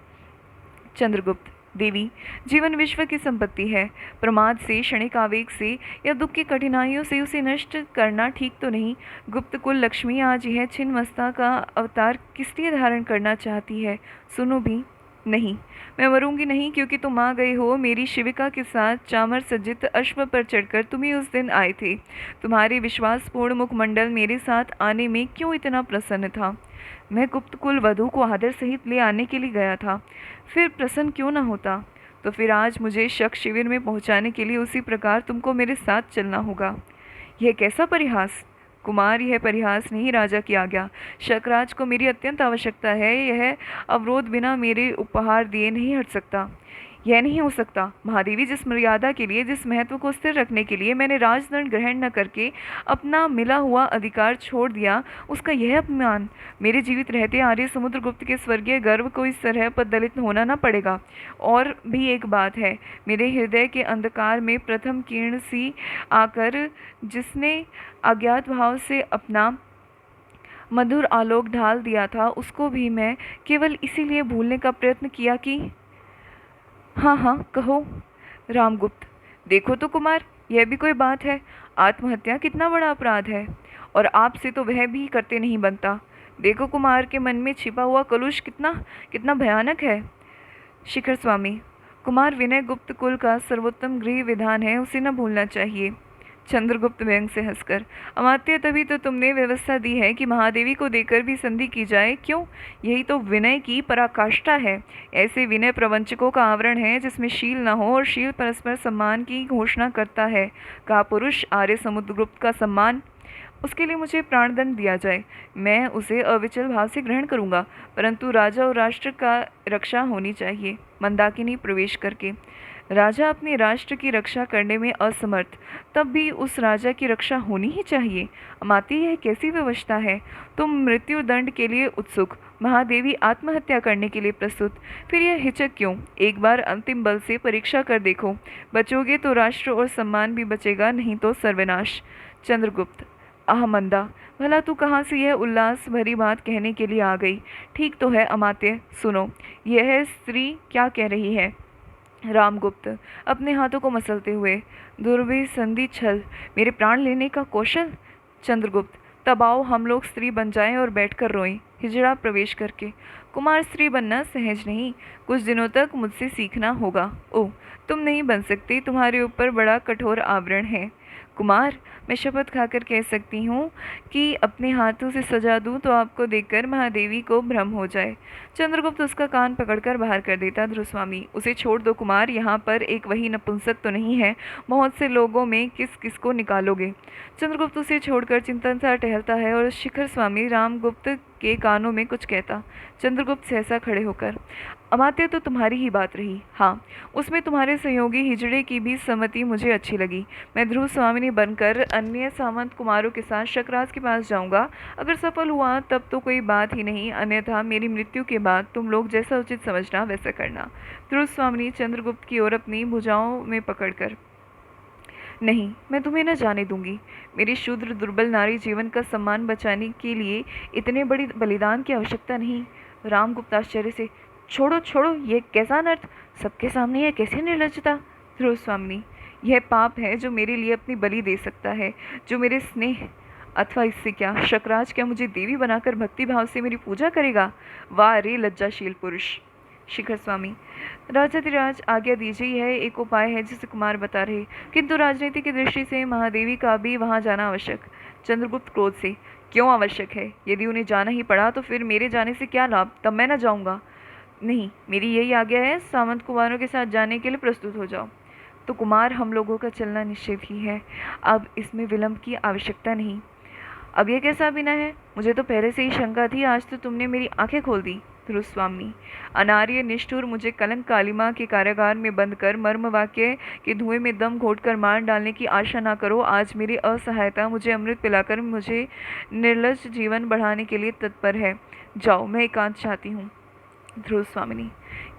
चंद्रगुप्त, देवी, जीवन विश्व की संपत्ति है। प्रमाद से, क्षणिक आवेग से या दुख की कठिनाइयों से उसे नष्ट करना ठीक तो नहीं। गुप्त कुल लक्ष्मी आज यह छिन्नमस्ता का अवतार किस लिए धारण करना चाहती है? सुनो भी। नहीं, मैं मरूंगी नहीं, क्योंकि तुम आ गए हो। मेरी शिविका के साथ चामर सज्जित अश्व पर चढ़कर तुम ही उस दिन आए थे। तुम्हारे विश्वासपूर्ण मुखमंडल मेरे साथ आने में क्यों इतना प्रसन्न था? मैं गुप्त कुल वधू को आदर सहित ले आने के लिए गया था, फिर प्रसन्न क्यों न होता? तो फिर आज मुझे शक शिविर में पहुंचाने के लिए उसी प्रकार तुमको मेरे साथ चलना होगा। यह कैसा परिहास? कुमार, यह परिहास नहीं, राजा की आज्ञा। शकराज को मेरी अत्यंत आवश्यकता है। यह अवरोध बिना मेरे उपहार दिए नहीं हट सकता। यह नहीं हो सकता। महादेवी, जिस मर्यादा के लिए, जिस महत्व को स्थिर रखने के लिए मैंने राजदंड ग्रहण न करके अपना मिला हुआ अधिकार छोड़ दिया, उसका यह अपमान। मेरे जीवित रहते आर्य समुद्रगुप्त के स्वर्गीय गर्व को इस तरह पददलित होना न पड़ेगा। और भी एक बात है, मेरे हृदय के अंधकार में प्रथम किरण सी आकर जिसने अज्ञात भाव से अपना मधुर आलोक ढाल दिया था, उसको भी मैं केवल इसीलिए भूलने का प्रयत्न किया कि। हाँ हाँ, कहो। रामगुप्त, देखो तो कुमार, यह भी कोई बात है? आत्महत्या कितना बड़ा अपराध है, और आपसे तो वह भी करते नहीं बनता। देखो कुमार के मन में छिपा हुआ कलुष कितना कितना भयानक है। शिखर स्वामी, कुमार विनय गुप्त कुल का सर्वोत्तम गृह विधान है, उसे न भूलना चाहिए। चंद्रगुप्त व्यंग से हंसकर, अमात्य, तभी तो तुमने व्यवस्था दी है कि महादेवी को देकर भी संधि की जाए। क्यों? यही तो विनय की पराकाष्ठा है। ऐसे विनय प्रवंचकों का आवरण है जिसमें शील न हो, और शील परस्पर सम्मान की घोषणा करता है। का पुरुष आर्य समुद्रगुप्त का सम्मान उसके लिए मुझे प्राणदंड दिया जाए, मैं उसे अविचल भाव से ग्रहण करूंगा, परंतु राजा और राष्ट्र का रक्षा होनी चाहिए। मंदाकिनी प्रवेश करके, राजा अपने राष्ट्र की रक्षा करने में असमर्थ, तब भी उस राजा की रक्षा होनी ही चाहिए। अमात्य, यह कैसी व्यवस्था है? तुम मृत्यु दंड के लिए उत्सुक, महादेवी आत्महत्या करने के लिए प्रस्तुत, फिर यह हिचक क्यों? एक बार अंतिम बल से परीक्षा कर देखो, बचोगे तो राष्ट्र और सम्मान भी बचेगा, नहीं तो सर्वनाश। चंद्रगुप्त, आह मंदा, भला तू कहाँ से यह उल्लास भरी बात कहने के लिए आ गई? ठीक तो है अमात्य, सुनो, यह स्त्री क्या कह रही है। रामगुप्त, अपने हाथों को मसलते हुए, दुर्विसंधि छल, मेरे प्राण लेने का कौशल। चंद्रगुप्त, तब आओ हम लोग स्त्री बन जाएं और बैठकर रोएं। हिजड़ा प्रवेश करके, कुमार, स्त्री बनना सहज नहीं, कुछ दिनों तक मुझसे सीखना होगा। ओह, तुम नहीं बन सकते, तुम्हारे ऊपर बड़ा कठोर आवरण है। कुमार, मैं शपथ खाकर कह सकती हूँ कि अपने हाथों से सजा दूँ तो आपको देखकर महादेवी को भ्रम हो जाए। चंद्रगुप्त उसका कान पकड़कर बाहर कर देता। ध्रुवस्वामी, उसे छोड़ दो कुमार, यहाँ पर एक वही नपुंसक तो नहीं है, बहुत से लोगों में किस किस को निकालोगे। चंद्रगुप्त उसे छोड़कर चिंतन सा टहलता है और शिखर स्वामी रामगुप्त के कानों में कुछ कहता। चंद्रगुप्त सहसा खड़े होकर, अमात्य, तो तुम्हारी ही बात रही। हाँ, उसमें तुम्हारे सहयोगी हिजड़े की भी सम्मति मुझे अच्छी लगी। मैं ध्रुव स्वामिनी बनकर अन्य सामंत कुमारों के साथ शकराज के पास जाऊंगा। अगर सफल हुआ तब तो कोई बात ही नहीं, अन्यथा मेरी मृत्यु के बाद तुम लोग जैसा उचित समझना वैसा करना। ध्रुव स्वामिनी चंद्रगुप्त की ओर अपनी भुजाओं में पकड़कर, नहीं, मैं तुम्हें न जाने दूंगी। मेरी शूद्र दुर्बल नारी जीवन का सम्मान बचाने के लिए इतने बड़ी बलिदान की आवश्यकता नहीं। रामगुप्त आश्चर्य से, छोड़ो छोड़ो, ये कैसा अनर्थ, सबके सामने यह कैसी निर्लज्जता। ध्रुव स्वामिनी, यह पाप है जो मेरे लिए अपनी बलि दे सकता है, जो मेरे स्नेह, अथवा इससे क्या, शकराज क्या मुझे देवी बनाकर भक्ति भाव से मेरी पूजा करेगा? वाह रे लज्जाशील पुरुष। शिखर स्वामी, राजाधिराज आज्ञा दीजिए, यह एक उपाय है जिसे कुमार बता रहे, किंतु राजनीति की दृष्टि से महादेवी का भी वहां जाना आवश्यक। चंद्रगुप्त क्रोध से, क्यों आवश्यक है? यदि उन्हें जाना ही पड़ा तो फिर मेरे जाने से क्या लाभ, तब मैं न जाऊंगा। नहीं, मेरी यही आज्ञा है, सामंत कुमारों के साथ जाने के लिए प्रस्तुत हो जाओ। तो कुमार, हम लोगों का चलना निश्चित ही है, अब इसमें विलंब की आवश्यकता नहीं। अब यह कैसा अभिनय है? मुझे तो पहले से ही शंका थी, आज तो तुमने मेरी आंखें खोल दी। ध्रुवस्वामी, अनार्य निष्ठुर, मुझे कलंक कालिमा के कारागार में बंद कर मर्म वाक्य के धुएं में दम घोटकर मार डालने की आशा ना करो। आज मेरी असहायता मुझे अमृत पिलाकर मुझे निर्लज जीवन बढ़ाने के लिए तत्पर है। जाओ, मैं एकांत चाहती हूँ। ध्रुव स्वामिनी,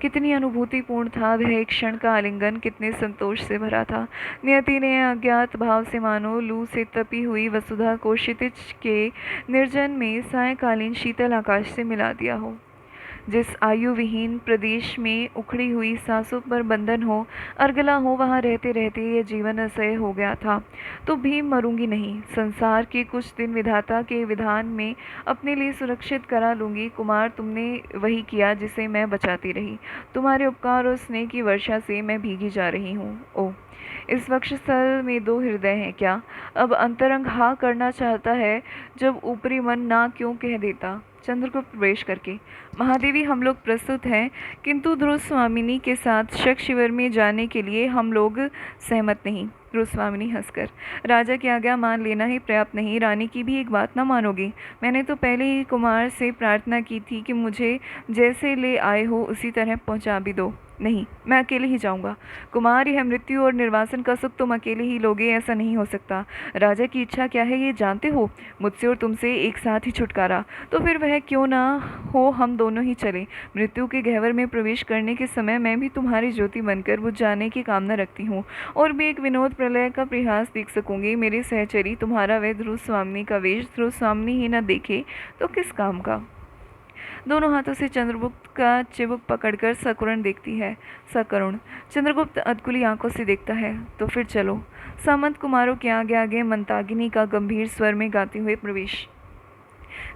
कितनी अनुभूतिपूर्ण था वह एक क्षण का आलिंगन, कितने संतोष से भरा था। नियति ने अज्ञात भाव से मानो लू से तपी हुई वसुधा को क्षितिज के निर्जन में सायंकालीन शीतल आकाश से मिला दिया हो। जिस आयु विहीन प्रदेश में उखड़ी हुई सांसों पर बंधन हो, अर्गला हो, वहाँ रहते रहते यह जीवन असह्य हो गया था। तो भी मरूंगी नहीं, संसार के कुछ दिन विधाता के विधान में अपने लिए सुरक्षित करा लूंगी। कुमार, तुमने वही किया जिसे मैं बचाती रही। तुम्हारे उपकार और स्नेह की वर्षा से मैं भीगी जा रही हूँ। ओह, इस वक्षस्थल में दो हृदय हैं क्या? अब अंतरंग हाँ करना चाहता है, जब ऊपरी मन ना क्यों कह देता। चंद्रगुप्त प्रवेश करके, महादेवी, हम लोग प्रस्तुत हैं, किंतु ध्रुव स्वामिनी के साथ शक शिविर में जाने के लिए हम लोग सहमत नहीं। ध्रुव स्वामिनी हंसकर, राजा की आज्ञा मान लेना ही पर्याप्त नहीं, रानी की भी एक बात ना मानोगी? मैंने तो पहले ही कुमार से प्रार्थना की थी कि मुझे जैसे ले आए हो उसी तरह पहुंचा भी दो। नहीं, मैं अकेले ही जाऊंगा। कुमार, यह मृत्यु और निर्वासन का सुख तुम अकेले ही लोगे, ऐसा नहीं हो सकता। राजा की इच्छा क्या है ये जानते हो? मुझसे और तुमसे एक साथ ही छुटकारा। तो फिर वह क्यों ना हो, हम दोनों ही चलें। मृत्यु के गह्वर में प्रवेश करने के समय मैं भी तुम्हारी ज्योति बनकर बुझ जाने की कामना रखती हूँ, और भी एक विनोद प्रलय का प्रयास देख सकूंगी। मेरे सहचरी तुम्हारा वह ध्रुव स्वामिनी का वेश ध्रुव स्वामिनी ही न देखे तो किस काम का। दोनों हाथों से चंद्रगुप्त का चिबुक पकड़कर सकरुण देखती है। सकरुण, चंद्रगुप्त अधकुली आंखों से देखता है। तो फिर चलो। सामंत कुमारों के आगे आगे मंतागिनी का गंभीर स्वर में गाते हुए प्रवेश।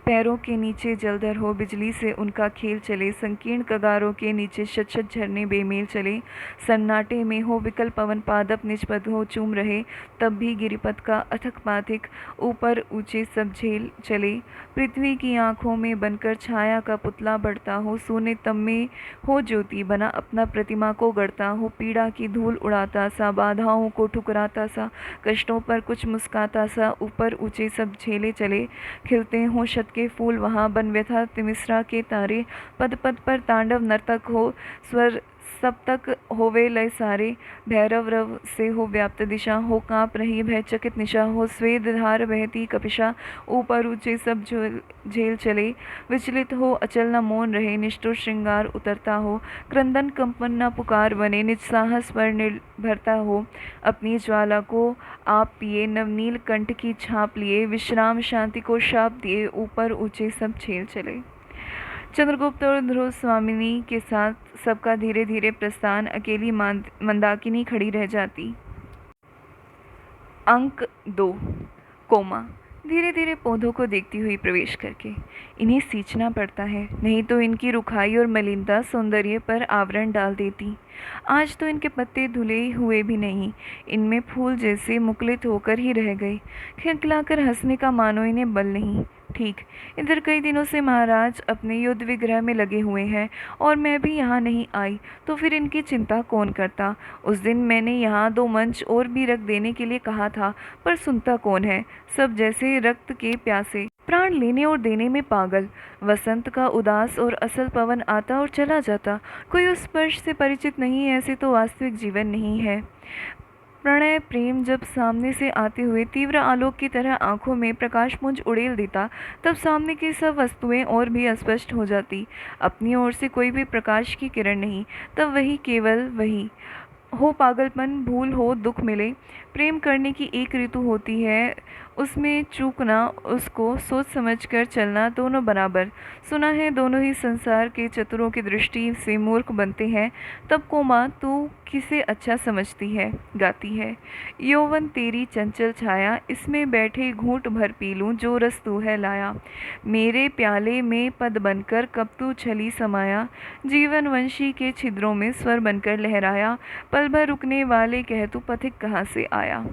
पैरों के नीचे जलधर हो बिजली से उनका खेल चले, संकीर्ण कगारों के नीचे शत-शत झरने बेमेल चले, सन्नाटे में हो विकल पवन पादप निज पद हो चूम रहे, तब भी गिरिपथ का अथक पाथिक ऊपर ऊंचे सब झेल चले। पृथ्वी की आंखों में बनकर छाया का पुतला बढ़ता हो, सोने तम में हो ज्योति बना अपना प्रतिमा को गढ़ता हो, पीड़ा की धूल उड़ाता सा, बाधाओं को ठुकराता सा, कष्टों पर कुछ मुस्काता सा, ऊपर ऊंचे सब झेले चले। खिलते हों शत के फूल वहाँ, बन व्यथा तिमिस्रा के तारे, पद पद पर तांडव नर्तक हो, स्वर सब तक होवे लय सारे, भैरव रव से हो व्याप्त दिशा, हो काँप रही भय चकित निशा, हो स्वेद धार बहती कपिशा, ऊपर ऊंचे सब झेल चले, विचलित हो अचल न मौन रहे, निष्ठुर श्रृंगार उतरता हो, क्रंदन कंपन न पुकार बने, निज साहस पर निर्भरता हो, अपनी ज्वाला को आप पिए, नवनील कंठ की छाप लिए, विश्राम शांति को शाप दिए, ऊपर ऊंचे सब झेल चले। चंद्रगुप्त और ध्रुव स्वामिनी के साथ सबका धीरे धीरे प्रस्थान, अकेली मंदाकिनी खड़ी रह जाती। अंक 2 कोमा धीरे धीरे पौधों को देखती हुई प्रवेश करके, इन्हें सींचना पड़ता है, नहीं तो इनकी रुखाई और मलिनता सौंदर्य पर आवरण डाल देती। आज तो इनके पत्ते धुले हुए भी नहीं, इनमें फूल जैसे मुकुलित होकर ही रह गए। खिलखिलाकर हंसने का मानो इन्हें बल नहीं। ठीक इधर कई दिनों से महाराज अपने युद्ध विग्रह में लगे हुए हैं और मैं भी यहाँ नहीं आई, तो फिर इनकी चिंता कौन करता। उस दिन मैंने यहाँ 2 मंच और भी रख देने के लिए कहा था, पर सुनता कौन है। सब जैसे रक्त के प्यासे, प्राण लेने और देने में पागल। वसंत का उदास और असल पवन आता और चला जाता, कोई उस स्पर्श से परिचित नहीं, ऐसे तो वास्तविक जीवन नहीं है। प्रणय प्रेम जब सामने से आते हुए तीव्र आलोक की तरह आंखों में प्रकाशपुंज उड़ेल देता, तब सामने की सब वस्तुएं और भी अस्पष्ट हो जाती। अपनी ओर से कोई भी प्रकाश की किरण नहीं, तब वही केवल वही। हो पागलपन, भूल हो, दुख मिले, प्रेम करने की एक ऋतु होती है, उसमें चूकना, उसको सोच समझकर चलना, दोनों बराबर। सुना है दोनों ही संसार के चतुरों की दृष्टि से मूर्ख बनते हैं। तब कोमा तू किसे अच्छा समझती है? गाती है, यौवन तेरी चंचल छाया, इसमें बैठे घूंट भर पी लूं जो रस तू है लाया। मेरे प्याले में पद बनकर कब तू छली समाया, जीवन वंशी के छिद्रों में स्वर बनकर लहराया। पल भर रुकने वाले कह तू पथिक कहाँ से आया।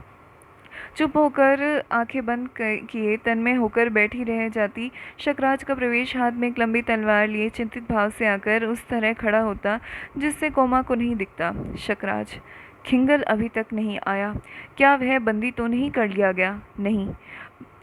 चुप होकर आंखें बंद किए तन्मय होकर बैठी रह जाती। शकराज का प्रवेश हाथ में एक लंबी तलवार लिए चिंतित भाव से आकर उस तरह खड़ा होता जिससे कोमा को नहीं दिखता। शकराज, खिंगल अभी तक नहीं आया, क्या वह बंदी तो नहीं कर लिया गया? नहीं।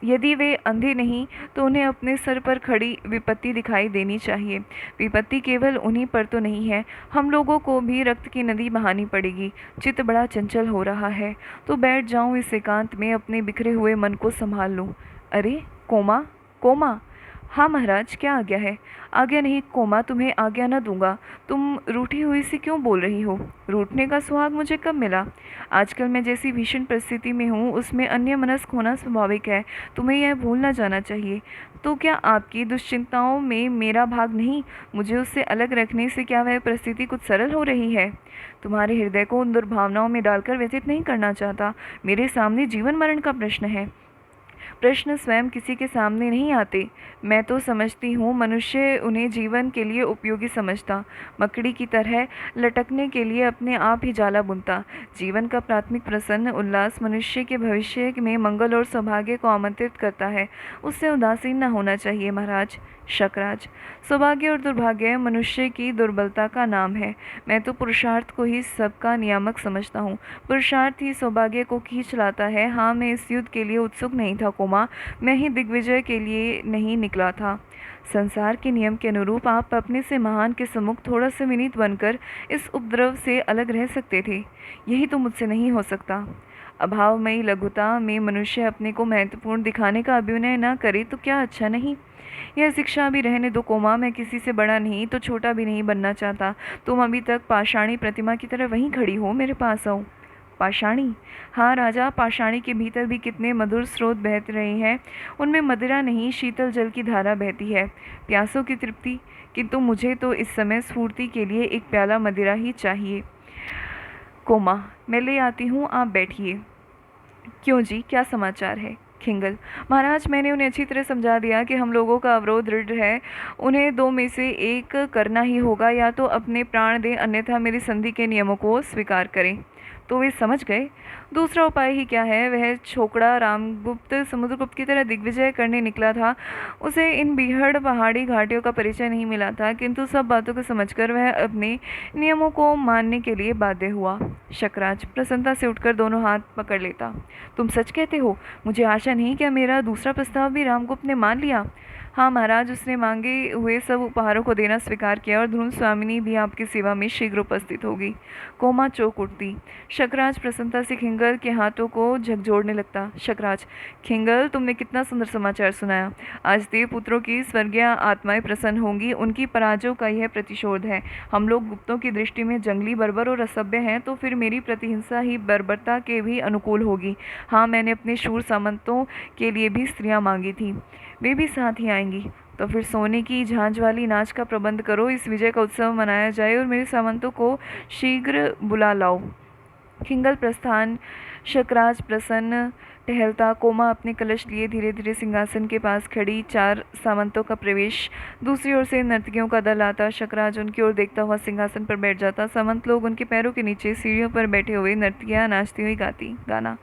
यदि वे अंधे नहीं तो उन्हें अपने सर पर खड़ी विपत्ति दिखाई देनी चाहिए। विपत्ति केवल उन्हीं पर तो नहीं है, हम लोगों को भी रक्त की नदी बहानी पड़ेगी। चित्त बड़ा चंचल हो रहा है, तो बैठ जाऊं इस एकांत में, अपने बिखरे हुए मन को संभाल लूं। अरे कोमा, कोमा! हाँ महाराज, क्या आज्ञा है? आज्ञा नहीं कोमा, तुम्हें आज्ञा न दूंगा। तुम रूठी हुई सी क्यों बोल रही हो? रूठने का सुहाग मुझे कब मिला? आजकल मैं जैसी भीषण परिस्थिति में हूँ उसमें अन्य मनस्क होना स्वाभाविक है, तुम्हें यह भूलना जाना चाहिए। तो क्या आपकी दुश्चिंताओं में मेरा भाग नहीं? मुझे उससे अलग रखने से क्या वह परिस्थिति कुछ सरल हो रही है? तुम्हारे हृदय को उन दुर्भावनाओं में डालकर व्यथित नहीं करना चाहता। मेरे सामने जीवन मरण का प्रश्न है। प्रश्न स्वयं किसी के सामने नहीं आते। मैं तो समझती हूँ मनुष्य उन्हें जीवन के लिए उपयोगी समझता, मकड़ी की तरह लटकने के लिए अपने आप ही जाला बुनता। जीवन का प्राथमिक प्रसन्न उल्लास मनुष्य के भविष्य में मंगल और सौभाग्य को आमंत्रित करता है, उससे उदासीन न होना चाहिए महाराज। शकराज, सौभाग्य और दुर्भाग्य मनुष्य की दुर्बलता का नाम है। मैं तो पुरुषार्थ को ही सबका नियामक समझता हूँ। पुरुषार्थ ही सौभाग्य को खींच लाता है। हाँ, मैं इस युद्ध के लिए उत्सुक नहीं था कोमा, मैं ही दिग्विजय के लिए नहीं निकला था। संसार के नियम के अनुरूप आप अपने से महान के सम्मुख थोड़ा सा विनीत बनकर इस उपद्रव से अलग रह सकते थे। यही तो मुझसे नहीं हो सकता। अभावमयी लघुता में मनुष्य अपने को महत्वपूर्ण दिखाने का अभिनय न करे तो क्या अच्छा नहीं? यह शिक्षा भी रहने दो कोमा, मैं किसी से बड़ा नहीं तो छोटा भी नहीं बनना चाहता। तुम अभी तक पाषाणी प्रतिमा की तरह वहीं खड़ी हो, मेरे पास आओ। पाषाणी? हाँ राजा, पाषाणी के भीतर भी कितने मधुर स्रोत बह रहे हैं। उनमें मदिरा नहीं, शीतल जल की धारा बहती है, प्यासों की तृप्ति। किंतु मुझे तो इस समय स्फूर्ति के लिए एक प्याला मदिरा ही चाहिए। कोमा, मैं ले आती हूँ, आप बैठिए। क्यों जी, क्या समाचार है? खिंगल। महाराज, मैंने उन्हें अच्छी तरह समझा दिया कि हम लोगों का अवरोध दृढ़ है। उन्हें दो में से एक करना ही होगा, या तो अपने प्राण दें अन्यथा मेरी संधि के नियमों को स्वीकार करें। तो वे समझ गए। दूसरा उपाय ही क्या है। वह छोकड़ा रामगुप्त समुद्रगुप्त की तरह दिग्विजय करने निकला था। उसे इन बीहड़ पहाड़ी घाटियों का परिचय नहीं मिला था, किंतु सब बातों को समझकर वह अपने नियमों को मानने के लिए बाध्य हुआ। शकराज प्रसन्नता से उठकर दोनों हाथ पकड़ लेता। तुम सच कहते हो? मुझे आशा नहीं। क्या मेरा दूसरा प्रस्ताव भी रामगुप्त ने मान लिया? हाँ महाराज, उसने मांगे हुए सब उपहारों को देना स्वीकार किया और ध्रुव स्वामिनी भी आपकी सेवा में शीघ्र उपस्थित होगी। कोमा चौंक उठती। शकराज प्रसन्नता से खिंगल के हाथों को झकझोरने लगता। शकराज, खिंगल, तुमने कितना सुंदर समाचार सुनाया। आज देव पुत्रों की स्वर्गीय आत्माएं प्रसन्न होंगी। उनकी पराजयों का यह प्रतिशोध है। हम लोग गुप्तों की दृष्टि में जंगली, बर्बर और असभ्य हैं, तो फिर मेरी प्रतिहिंसा ही बर्बरता के भी अनुकूल होगी। हाँ, मैंने अपने शूर सामंतों के लिए भी स्त्रियां मांगी थी, वे भी साथ ही आएंगी। तो फिर सोने की झांझ वाली नाच का प्रबंध करो, इस विजय का उत्सव मनाया जाए और मेरे सामंतों को शीघ्र बुला लाओ। खिंगल प्रस्थान। शकराज प्रसन्न टहलता। कोमा अपने कलश लिए धीरे धीरे सिंहासन के पास खड़ी। चार सामंतों का प्रवेश। दूसरी ओर से नर्तकियों का दल आता। शकराज उनकी ओर देखता हुआ सिंहासन पर बैठ जाता। सामंत लोग उनके पैरों के नीचे सीढ़ियों पर बैठे हुए नर्तकियां नाचती हुई गाती। गाना।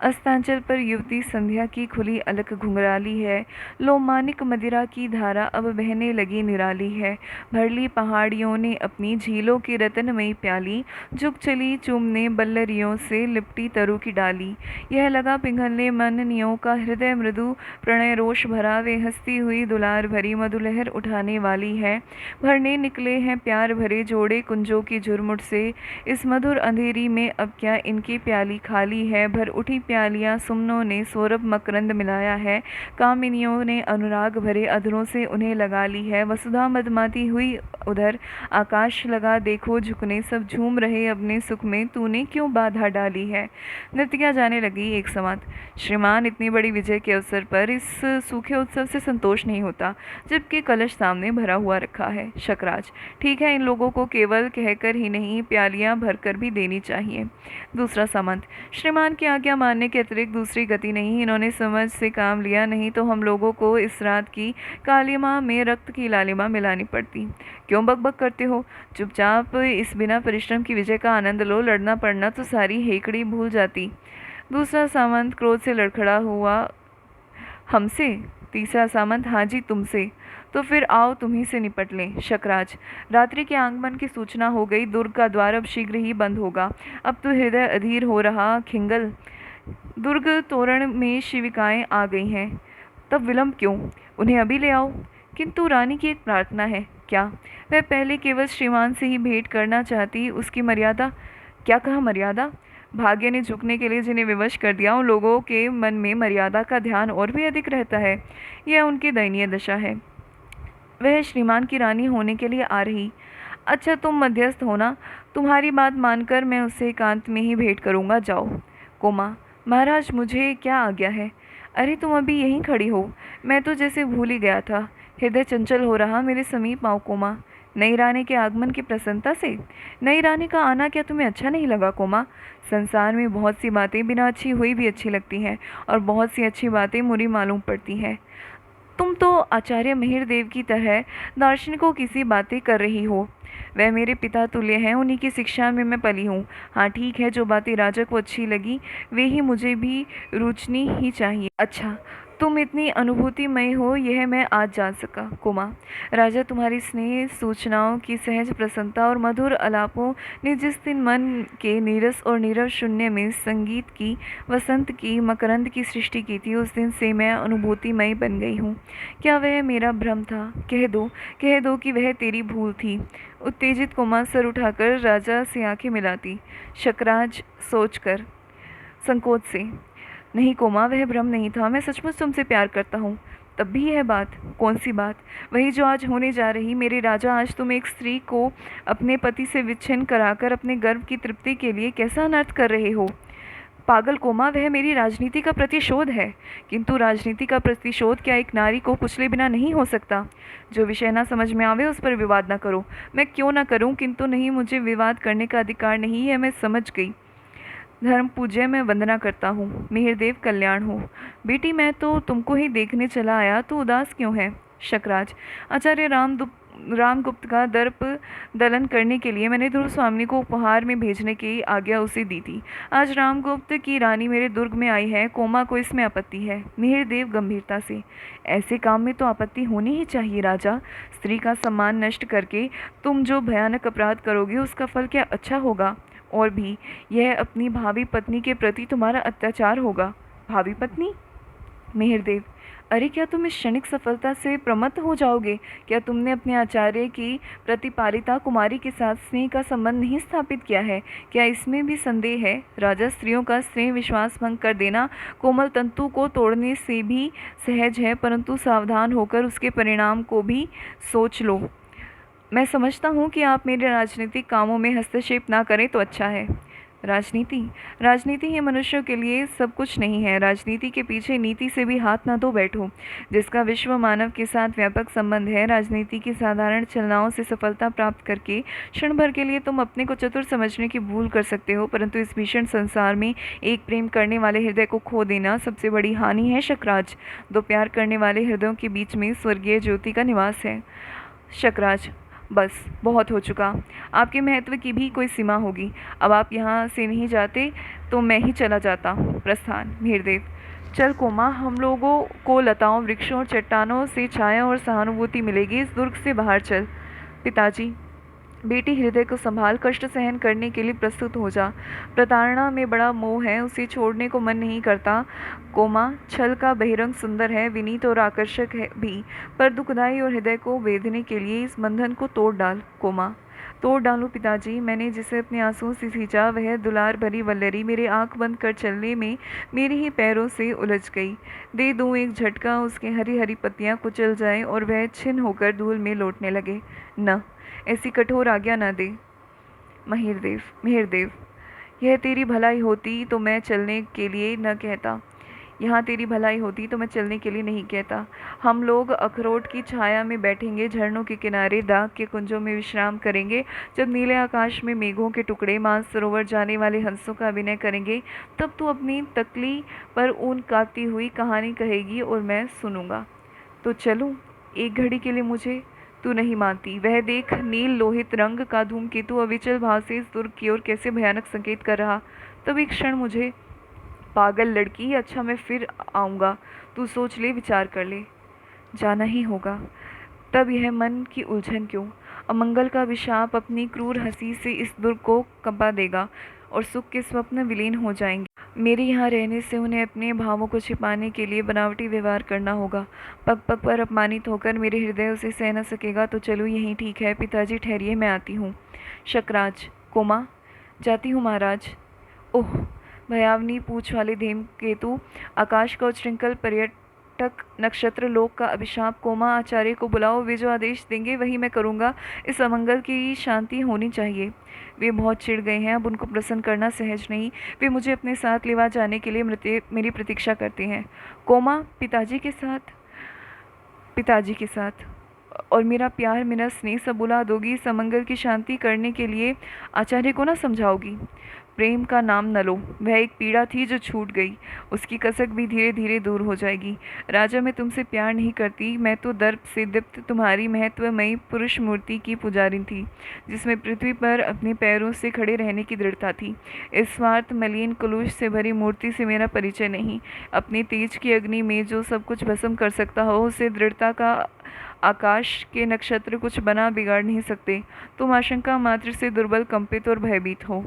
अस्तांचल पर युवती संध्या की खुली अलक घुंघराली है। लोमानिक मदिरा की धारा अब बहने लगी निराली है। भरली पहाड़ियों ने अपनी झीलों की रतनमयी प्याली झुक चली चूमने बल्लरियों से लिपटी तरु की डाली। यह लगा पिघलने मननियों का हृदय मृदु प्रणय रोष भरा। वे हंसती हुई दुलार भरी मधुलहर उठाने वाली है। भरने निकले हैं प्यार भरे जोड़े कुंजों की झुरमुट से। इस मधुर अंधेरी में अब क्या इनकी प्याली खाली है। भर उठी प्यालियां सुमनों ने सौरभ मकरंद मिलाया है। कामिनियों ने अनुराग भरे अधरों से उन्हें लगा ली है। वसुधा मदमाती हुई उधर आकाश लगा देखो झुकने। सब झूम रहे अपने सुख में, तूने क्यों बाधा डाली है। नृत्या जाने लगी एक समात। श्रीमान, इतनी बड़ी विजय के अवसर पर इस सूखे उत्सव से संतोष नहीं होता, जबकि कलश सामने भरा हुआ रखा है। शकराज, ठीक है, इन लोगों को केवल कहकर ही नहीं, प्यालियां भरकर भी देनी चाहिए। दूसरा सामंत, श्रीमान की आज्ञा मानने के अतिरिक्त दूसरी गति नहीं। इन्होंने समझ से काम लिया, नहीं तो हम लोगों को इस रात की कालिमा में रक्त की लालिमा मिलानी पड़ती। क्यों बकबक करते हो? चुपचाप इस बिना परिश्रम की विजय का आनंद लो। लड़ना पड़ना तो सारी हेकड़ी भूल जाती। दूसरा सामंत क्रोध से लड़खड़ा हुआ। हमसे? तीसरा सामंत, हाँ जी, तुमसे। तो फिर आओ तुम्ही से निपट लें। शकराज, रात्रि के आगमन की सूचना हो गई। दुर्ग का द्वार अब शीघ्र ही बंद होगा। अब तो हृदय अधीर हो रहा। खिंगल, दुर्ग तोरण में शिविकाएं आ गई हैं, तब विलंब क्यों? उन्हें अभी ले आओ। किंतु रानी की एक प्रार्थना है। क्या? वह पहले केवल श्रीमान से ही भेंट करना चाहती। उसकी मर्यादा? क्या कहा मर्यादा? भाग्य ने झुकने के लिए जिन्हें विवश कर दिया, उन लोगों के मन में मर्यादा का ध्यान और भी अधिक रहता है। यह उनकी दयनीय दशा है। वह श्रीमान की रानी होने के लिए आ रही। अच्छा, तुम मध्यस्थ होना। तुम्हारी बात मानकर मैं उससे एकांत में ही भेंट करूंगा। जाओ। कोमा, महाराज, मुझे क्या आज्ञा है? अरे, तुम अभी यहीं खड़ी हो। मैं तो जैसे भूल ही गया था। हृदय चंचल हो रहा। मेरे समीप आओ कोमा। नई रानी के आगमन की प्रसन्नता से? नई रानी का आना क्या तुम्हें अच्छा नहीं लगा कोमा? संसार में बहुत सी बातें बिना अच्छी हुई भी अच्छी लगती हैं, और बहुत सी अच्छी बातें बुरी मालूम पड़ती हैं। तुम तो आचार्य मिहिर देव की तरह दार्शनिकों की सी बातें कर रही हो। वह मेरे पिता तुल्य हैं, उन्हीं की शिक्षा में मैं पली हूँ। हाँ ठीक है, जो बातें राजा को अच्छी लगी वे ही मुझे भी रुचनी ही चाहिए। अच्छा, तुम इतनी अनुभूतिमय हो, यह मैं आज जान सका। कोमा, राजा तुम्हारी स्नेह सूचनाओं की सहज प्रसन्नता और मधुर आलापों ने जिस दिन मन के नीरस और नीरव शून्य में संगीत की, वसंत की, मकरंद की सृष्टि की थी, उस दिन से मैं अनुभूतिमय बन गई हूँ। क्या वह मेरा भ्रम था? कह दो कि वह तेरी भूल थी। उत्तेजित कोमा सर उठाकर राजा से आंखें मिलाती। शकराज सोचकर, संकोच से, नहीं कोमा, वह भ्रम नहीं था। मैं सचमुच तुमसे प्यार करता हूँ। तब भी यह बात? कौन सी बात? वही जो आज होने जा रही। मेरे राजा, आज तुम एक स्त्री को अपने पति से विच्छिन्न कराकर अपने गर्व की तृप्ति के लिए कैसा अनर्थ कर रहे हो? पागल कोमा, वह मेरी राजनीति का प्रतिशोध है। किंतु राजनीति का प्रतिशोध क्या एक नारी को कुचले बिना नहीं हो सकता? जो विषय ना समझ में आवे उस पर विवाद ना करो। मैं क्यों ना करूं? किंतु नहीं, मुझे विवाद करने का अधिकार नहीं है, मैं समझ गई। धर्म पूज्य मैं वंदना करता हूँ। मिहिरदेव कल्याण हो। बेटी मैं तो तुमको ही देखने चला आया, तो उदास क्यों है? शकराज, आचार्य रामगुप्त का दर्प दलन करने के लिए मैंने ध्रुव स्वामिनी को उपहार में भेजने की आज्ञा उसे दी थी। आज रामगुप्त की रानी मेरे दुर्ग में आई है, कोमा को इसमें आपत्ति है? मिहिरदेव गंभीरता से, ऐसे काम में तो आपत्ति होनी ही चाहिए राजा। स्त्री का सम्मान नष्ट करके तुम जो भयानक अपराध करोगे उसका फल क्या अच्छा होगा? और भी यह अपनी भावी पत्नी के प्रति तुम्हारा अत्याचार होगा। भावी पत्नी? मिहिरदेव, अरे क्या तुम इस क्षणिक सफलता से प्रमत्त हो जाओगे? क्या तुमने अपने आचार्य की प्रतिपालिता कुमारी के साथ स्नेह का संबंध नहीं स्थापित किया है? क्या इसमें भी संदेह है? राजा, स्त्रियों का स्नेह विश्वास भंग कर देना कोमल तंतु को तोड़ने से भी सहज है, परंतु सावधान होकर उसके परिणाम को भी सोच लो। मैं समझता हूँ कि आप मेरे राजनीतिक कामों में हस्तक्षेप ना करें तो अच्छा है। राजनीति ही मनुष्यों के लिए सब कुछ नहीं है। राजनीति के पीछे नीति से भी हाथ न धो बैठो। जिसका विश्व मानव के साथ व्यापक संबंध है, राजनीति की साधारण चलनाओं से सफलता प्राप्त करके क्षण भर के लिए तुम अपने को चतुर समझने की भूल कर सकते हो, परंतु इस भीषण संसार में एक प्रेम करने वाले हृदय को खो देना सबसे बड़ी हानि है शकराज। दो प्यार करने वाले हृदयों के बीच में स्वर्गीय ज्योति का निवास है। शकराज, बस बहुत हो चुका। आपके महत्व की भी कोई सीमा होगी। अब आप यहाँ से नहीं जाते तो मैं ही चला जाता। प्रस्थान। मिहिरदेव, चल कोमा, हम लोगों को लताओं, वृक्षों और चट्टानों से छाया और सहानुभूति मिलेगी। इस दुर्ग से बाहर चल। पिताजी, बेटी हृदय को संभाल, कष्ट सहन करने के लिए प्रस्तुत हो जा। प्रताड़ना में बड़ा मोह है, उसे छोड़ने को मन नहीं करता। कोमा, छल का बहिरंग सुंदर है, विनीत और आकर्षक है भी, पर दुखदाई और हृदय को वेदने के लिए इस बंधन को तोड़ डाल। कोमा, तोड़ डालूं पिताजी? मैंने जिसे अपने आंसुओं से सींचा वह दुलार भरी वल्लरी मेरे आंख बंद कर चलने में मेरे ही पैरों से उलझ गई। दे दूं एक झटका, उसके हरी हरी पत्तियां कुचल जाएं और वह छिन्न होकर धूल में लौटने लगे। न, ऐसी कठोर आज्ञा न दे। मिहिरदेव, यह तेरी भलाई होती तो मैं चलने के लिए न कहता। यहाँ तेरी भलाई होती तो मैं चलने के लिए नहीं कहता। हम लोग अखरोट की छाया में बैठेंगे, झरनों के किनारे दाग के कुंजों में विश्राम करेंगे। जब नीले आकाश में मेघों के टुकड़े मानसरोवर जाने वाले हंसों का अभिनय करेंगे, तब तू अपनी तकली पर ऊन काटती हुई कहानी कहेगी और मैं सुनूंगा। तो चलूं एक घड़ी के लिए मुझे? तू नहीं मानती। वह देख, नील लोहित रंग का धूमकेतु अविचल भाव से इस दुर्ग की ओर कैसे भयानक संकेत कर रहा। तब एक क्षण मुझे, पागल लड़की, अच्छा मैं फिर आऊँगा, तू सोच ले, विचार कर ले। जाना ही होगा। तब यह मन की उलझन क्यों? अमंगल का विशाप अपनी क्रूर हंसी से इस दुर्ग को कंपा देगा और सुख के स्वप्न विलीन हो जाएंगे। मेरे यहाँ रहने से उन्हें अपने भावों को छिपाने के लिए बनावटी व्यवहार करना होगा। पग पग पर अपमानित होकर मेरे हृदय उसे सह न सकेगा। तो चलो, यही ठीक है। पिताजी ठहरिए, मैं आती हूँ। शकराज, कोमा, जाती हूँ महाराज। ओह, भयावनी पूँछ वाले धूमकेतु, आकाश का उच्छृंखल पर्यटक नक्षत्र, लोक का अभिशाप। कोमा, आचार्य को बुलाओ, वे जो आदेश देंगे वही मैं करूँगा। इस अमंगल की शांति होनी चाहिए। वे बहुत चिढ़ गए हैं, अब उनको प्रसन्न करना सहज नहीं। वे मुझे अपने साथ लेवा जाने के लिए मेरी प्रतीक्षा करते हैं। कोमा, पिताजी के साथ और मेरा प्यार, मेरा स्नेह सब बुला दोगी? इस अमंगल की शांति करने के लिए आचार्य को ना समझाओगी? प्रेम का नाम न लो, वह एक पीड़ा थी जो छूट गई, उसकी कसक भी धीरे धीरे दूर हो जाएगी। राजा, मैं तुमसे प्यार नहीं करती, मैं तो दर्प से दीप्त तुम्हारी महत्वमयी पुरुष मूर्ति की पुजारी थी, जिसमें पृथ्वी पर अपने पैरों से खड़े रहने की दृढ़ता थी। इस स्वार्थ मलिन कुलूष से भरी मूर्ति से मेरा परिचय नहीं। अपने तेज की अग्नि में जो सब कुछ भस्म कर सकता हो, उसे दृढ़ता का आकाश के नक्षत्र कुछ बना बिगाड़ नहीं सकते। तुम आशंका मात्र से दुर्बल, कंपित और भयभीत हो।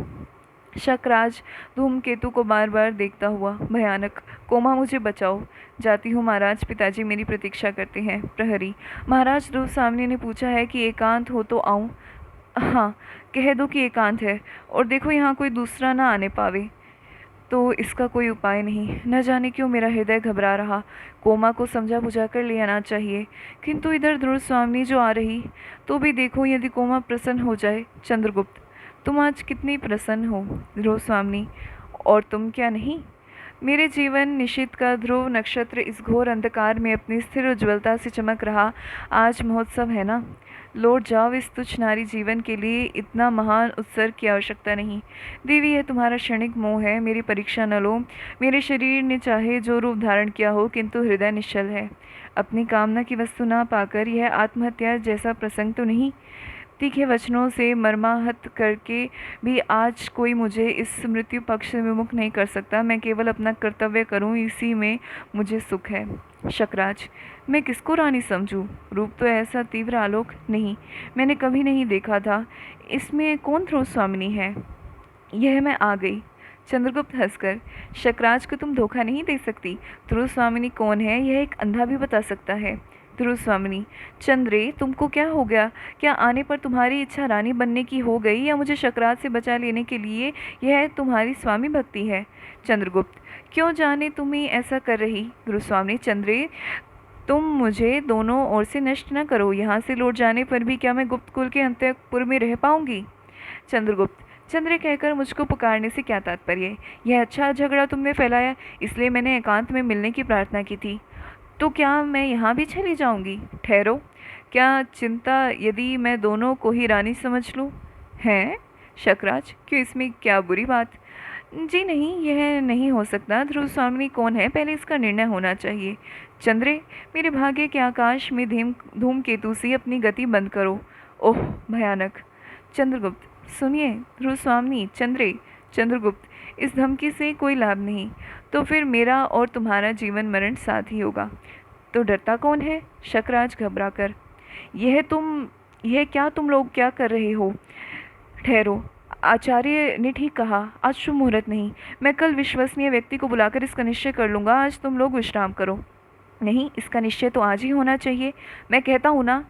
शकराज धूमकेतु को बार बार देखता हुआ, भयानक। कोमा, मुझे बचाओ। जाती हूँ महाराज, पिताजी मेरी प्रतीक्षा करते हैं। प्रहरी। महाराज, ध्रुव स्वामिनी ने पूछा है कि एकांत हो तो आऊँ? हाँ, कह दो कि एकांत है, और देखो यहाँ कोई दूसरा ना आने पावे। तो इसका कोई उपाय नहीं। न जाने क्यों मेरा हृदय घबरा रहा। कोमा को समझा बुझा कर ले आना चाहिए, किंतु इधर ध्रुव स्वामिनी जो आ रही, तो भी देखो, यदि कोमा प्रसन्न हो जाए। चंद्रगुप्त, तुम आज कितनी प्रसन्न हो ध्रुव स्वामिनी, और तुम क्या नहीं? मेरे जीवन निशित का ध्रुव नक्षत्र इस घोर अंधकार में अपनी स्थिर उज्ज्वलता से चमक रहा। आज महोत्सव है ना। लौट जाओ, इस तुच्छ नारी जीवन के लिए इतना महान उत्सर्ग की आवश्यकता नहीं। देवी, यह तुम्हारा क्षणिक मोह है, मेरी परीक्षा न लो। मेरे शरीर ने चाहे जो रूप धारण किया हो, किंतु हृदय निश्चल है। अपनी कामना की वस्तु ना पाकर यह आत्महत्या जैसा प्रसंग तो नहीं। तीखे वचनों से मर्माहत करके भी आज कोई मुझे इस मृत्यु पक्ष से विमुख नहीं कर सकता। मैं केवल अपना कर्तव्य करूं, इसी में मुझे सुख है। शकराज, मैं किसको रानी समझूं? रूप तो ऐसा तीव्र आलोक नहीं, मैंने कभी नहीं देखा था। इसमें कौन ध्रुव स्वामिनी है? यह मैं आ गई। चंद्रगुप्त हंसकर, शकराज को तुम धोखा नहीं दे सकती। ध्रुव स्वामिनी कौन है यह एक अंधा भी बता सकता है। ध्रुव स्वामिनी, चंद्रे, तुमको क्या हो गया? क्या आने पर तुम्हारी इच्छा रानी बनने की हो गई, या मुझे शकराज से बचा लेने के लिए यह तुम्हारी स्वामी भक्ति है? चंद्रगुप्त, क्यों जाने तुम्हें ऐसा कर रही। ध्रुव स्वामिनी, चंद्रे, तुम मुझे दोनों ओर से नष्ट न करो। यहाँ से लौट जाने पर भी क्या मैं गुप्त कुल के अंतःपुर में रह पाऊंगी? चंद्रगुप्त, चंद्रे कहकर मुझको पुकारने से क्या तात्पर्य? यह अच्छा झगड़ा तुमने फैलाया, इसलिए मैंने एकांत में मिलने की प्रार्थना की थी। तो क्या मैं यहाँ भी चली जाऊँगी? ठहरो, क्या चिंता यदि मैं दोनों को ही रानी समझ लूँ? हैं? शकराज, क्यों, इसमें क्या बुरी बात? जी नहीं, यह नहीं हो सकता। ध्रुव स्वामिनी कौन है, पहले इसका निर्णय होना चाहिए। चंद्रे, मेरे भाग्य के आकाश में धूमकेतु सी अपनी गति बंद करो। ओह भयानक। चंद्रगुप्त, सुनिए ध्रुव स्वामिनी। चंद्रे, चंद्रगुप्त, इस धमकी से कोई लाभ नहीं। तो फिर मेरा और तुम्हारा जीवन मरण साथ ही होगा। तो डरता कौन है? शकराज घबराकर, यह क्या तुम लोग क्या कर रहे हो? ठहरो, आचार्य ने ठीक कहा, आज शुभ मुहूर्त नहीं। मैं कल विश्वसनीय व्यक्ति को बुलाकर इसका निश्चय कर लूँगा। आज तुम लोग विश्राम करो। नहीं, इसका निश्चय तो आज ही होना चाहिए। मैं कहता हूँ ना।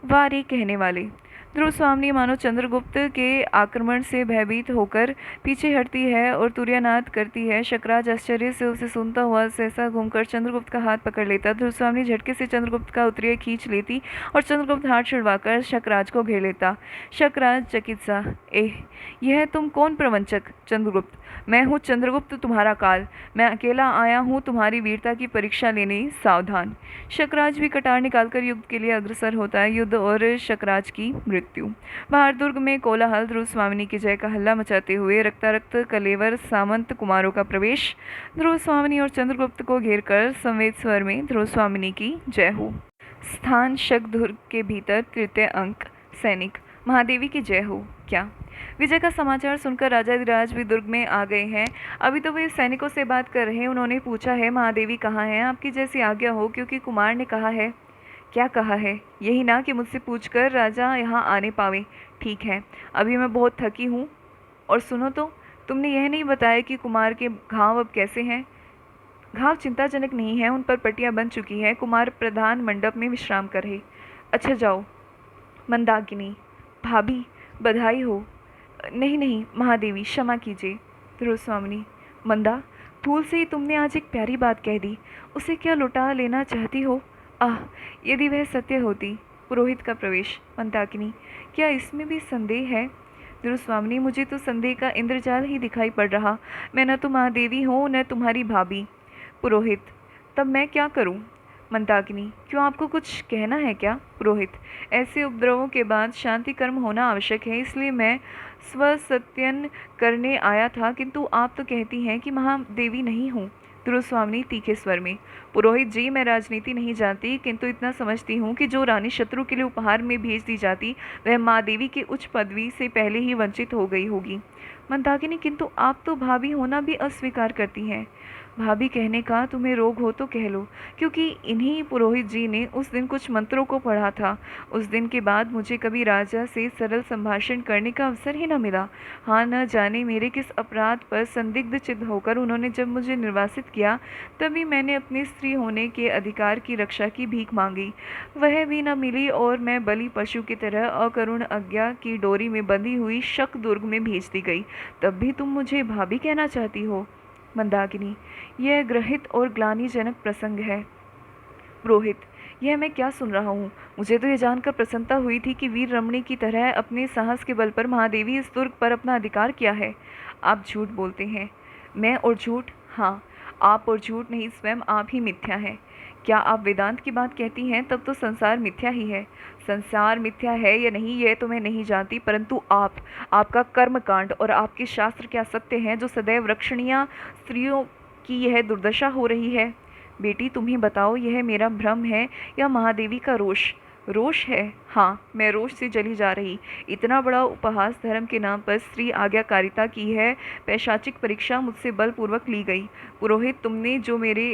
वारे कहने वाले। ध्रुव स्वामिनी मानो चंद्रगुप्त के आक्रमण से भयभीत होकर पीछे हटती है और तुर्यानाद करती है। शकराज आश्चर्य से उसे सुनता हुआ सहसा घूमकर चंद्रगुप्त का हाथ पकड़ लेता। ध्रुव स्वामिनी झटके से चंद्रगुप्त का उत्तरीय खींच लेती और चंद्रगुप्त हाथ छुड़वाकर शकराज को घेर लेता। शकराज चकित सा, एह, यह तुम कौन प्रवंचक? चंद्रगुप्त, मैं हूँ चंद्रगुप्त, तुम्हारा काल। मैं अकेला आया हूँ तुम्हारी वीरता की परीक्षा लेने, सावधान। शकराज भी कटार निकालकर युद्ध के लिए अग्रसर होता है। युद्ध और शकराज की मृत्यु। बाहर दुर्ग में कोलाहल। ध्रुव स्वामिनी की जय का हल्ला मचाते हुए रक्तारक्त कलेवर सामंत कुमारों का प्रवेश। ध्रुव स्वामिनी और चंद्रगुप्त को घेरकर संवेद स्वर में ध्रुव स्वामिनी की जय हो। स्थान शकदुर्ग के भीतर तृतीय अंक। सैनिक, महादेवी की जय हो। क्या? विजय का समाचार सुनकर राजाधिराज भी दुर्ग में आ गए हैं। अभी तो वे सैनिकों से बात कर रहे हैं। उन्होंने पूछा है, महादेवी कहाँ हैं? आपकी जैसी आज्ञा हो, क्योंकि कुमार ने कहा है। क्या कहा है? यही ना कि मुझसे पूछकर राजा यहाँ आने पावे। ठीक है, अभी मैं बहुत थकी हूँ। और सुनो तो, तुमने यह नहीं बताया कि कुमार के घाव अब कैसे हैं? घाव चिंताजनक नहीं है, उन पर पट्टियाँ बन चुकी हैं। कुमार प्रधान मंडप में विश्राम कर रहे। अच्छा, जाओ। मंदाकिनी, भाभी, बधाई हो। नहीं नहीं महादेवी, क्षमा कीजिए। ध्रुव स्वामिनी, मंदा, भूल से ही तुमने आज एक प्यारी बात कह दी। उसे क्या लुटा लेना चाहती हो? आह, यदि वह सत्य होती। पुरोहित का प्रवेश। मंदाकिनी, क्या इसमें भी संदेह है? ध्रुव स्वामिनी, मुझे तो संदेह का इंद्रजाल ही दिखाई पड़ रहा। मैं न तो महादेवी हूँ न तुम्हारी भाभी। पुरोहित, तब मैं क्या करूँ? मंदाकिनी, क्यों, आपको कुछ कहना है क्या? पुरोहित, ऐसे उपद्रवों के बाद शांति कर्म होना आवश्यक है, इसलिए मैं स्वसत्यन करने आया था, किंतु आप तो कहती हैं कि महादेवी नहीं हूँ। ध्रुव स्वामिनी तीखे स्वर में, पुरोहित जी, मैं राजनीति नहीं जानती, किंतु इतना समझती हूँ कि जो रानी शत्रु के लिए उपहार में भेज दी जाती, वह माँ देवी की उच्च पदवी से पहले ही वंचित हो गई होगी। मंदाकिनी, किंतु आप तो भाभी होना भी अस्वीकार करती हैं। भाभी कहने का तुम्हें रोग हो तो कह लो, क्योंकि इन्हीं पुरोहित जी ने उस दिन कुछ मंत्रों को पढ़ा था। उस दिन के बाद मुझे कभी राजा से सरल संभाषण करने का अवसर ही न मिला। हाँ, न जाने मेरे किस अपराध पर संदिग्ध चित्त होकर उन्होंने जब मुझे निर्वासित किया, तभी मैंने अपनी स्त्री होने के अधिकार की रक्षा की भीख मांगी। वह भी न मिली और मैं बलि पशु की तरह अकरुण आज्ञा की डोरी में बंधी हुई शकदुर्ग में भेज दी गई। तब भी तुम मुझे भाभी कहना चाहती हो? मंदाकिनी, यह ग्रहित और ग्लानिजनक प्रसंग है। पुरोहित, यह मैं क्या सुन रहा हूँ? मुझे तो यह जानकर प्रसन्नता हुई थी कि वीर रमणी की तरह अपने साहस के बल पर महादेवी इस दुर्ग पर अपना अधिकार किया है। आप झूठ बोलते हैं। मैं और झूठ? हाँ, आप और झूठ नहीं, स्वयं आप ही मिथ्या हैं। क्या आप वेदांत की बात कहती हैं, तब तो संसार मिथ्या ही है। संसार मिथ्या है या नहीं यह तो मैं नहीं जानती, परंतु आपका कर्मकांड और आपके शास्त्र क्या सत्य हैं जो सदैव रक्षणीय स्त्रियों की यह दुर्दशा हो रही है? बेटी तुम ही बताओ, यह मेरा भ्रम है या महादेवी का रोष? रोष है, हाँ, मैं रोष से जली जा रही। इतना बड़ा उपहास धर्म के नाम पर स्त्री आज्ञाकारिता की है पैशाचिक परीक्षा मुझसे बलपूर्वक ली गई। पुरोहित, तुमने जो मेरे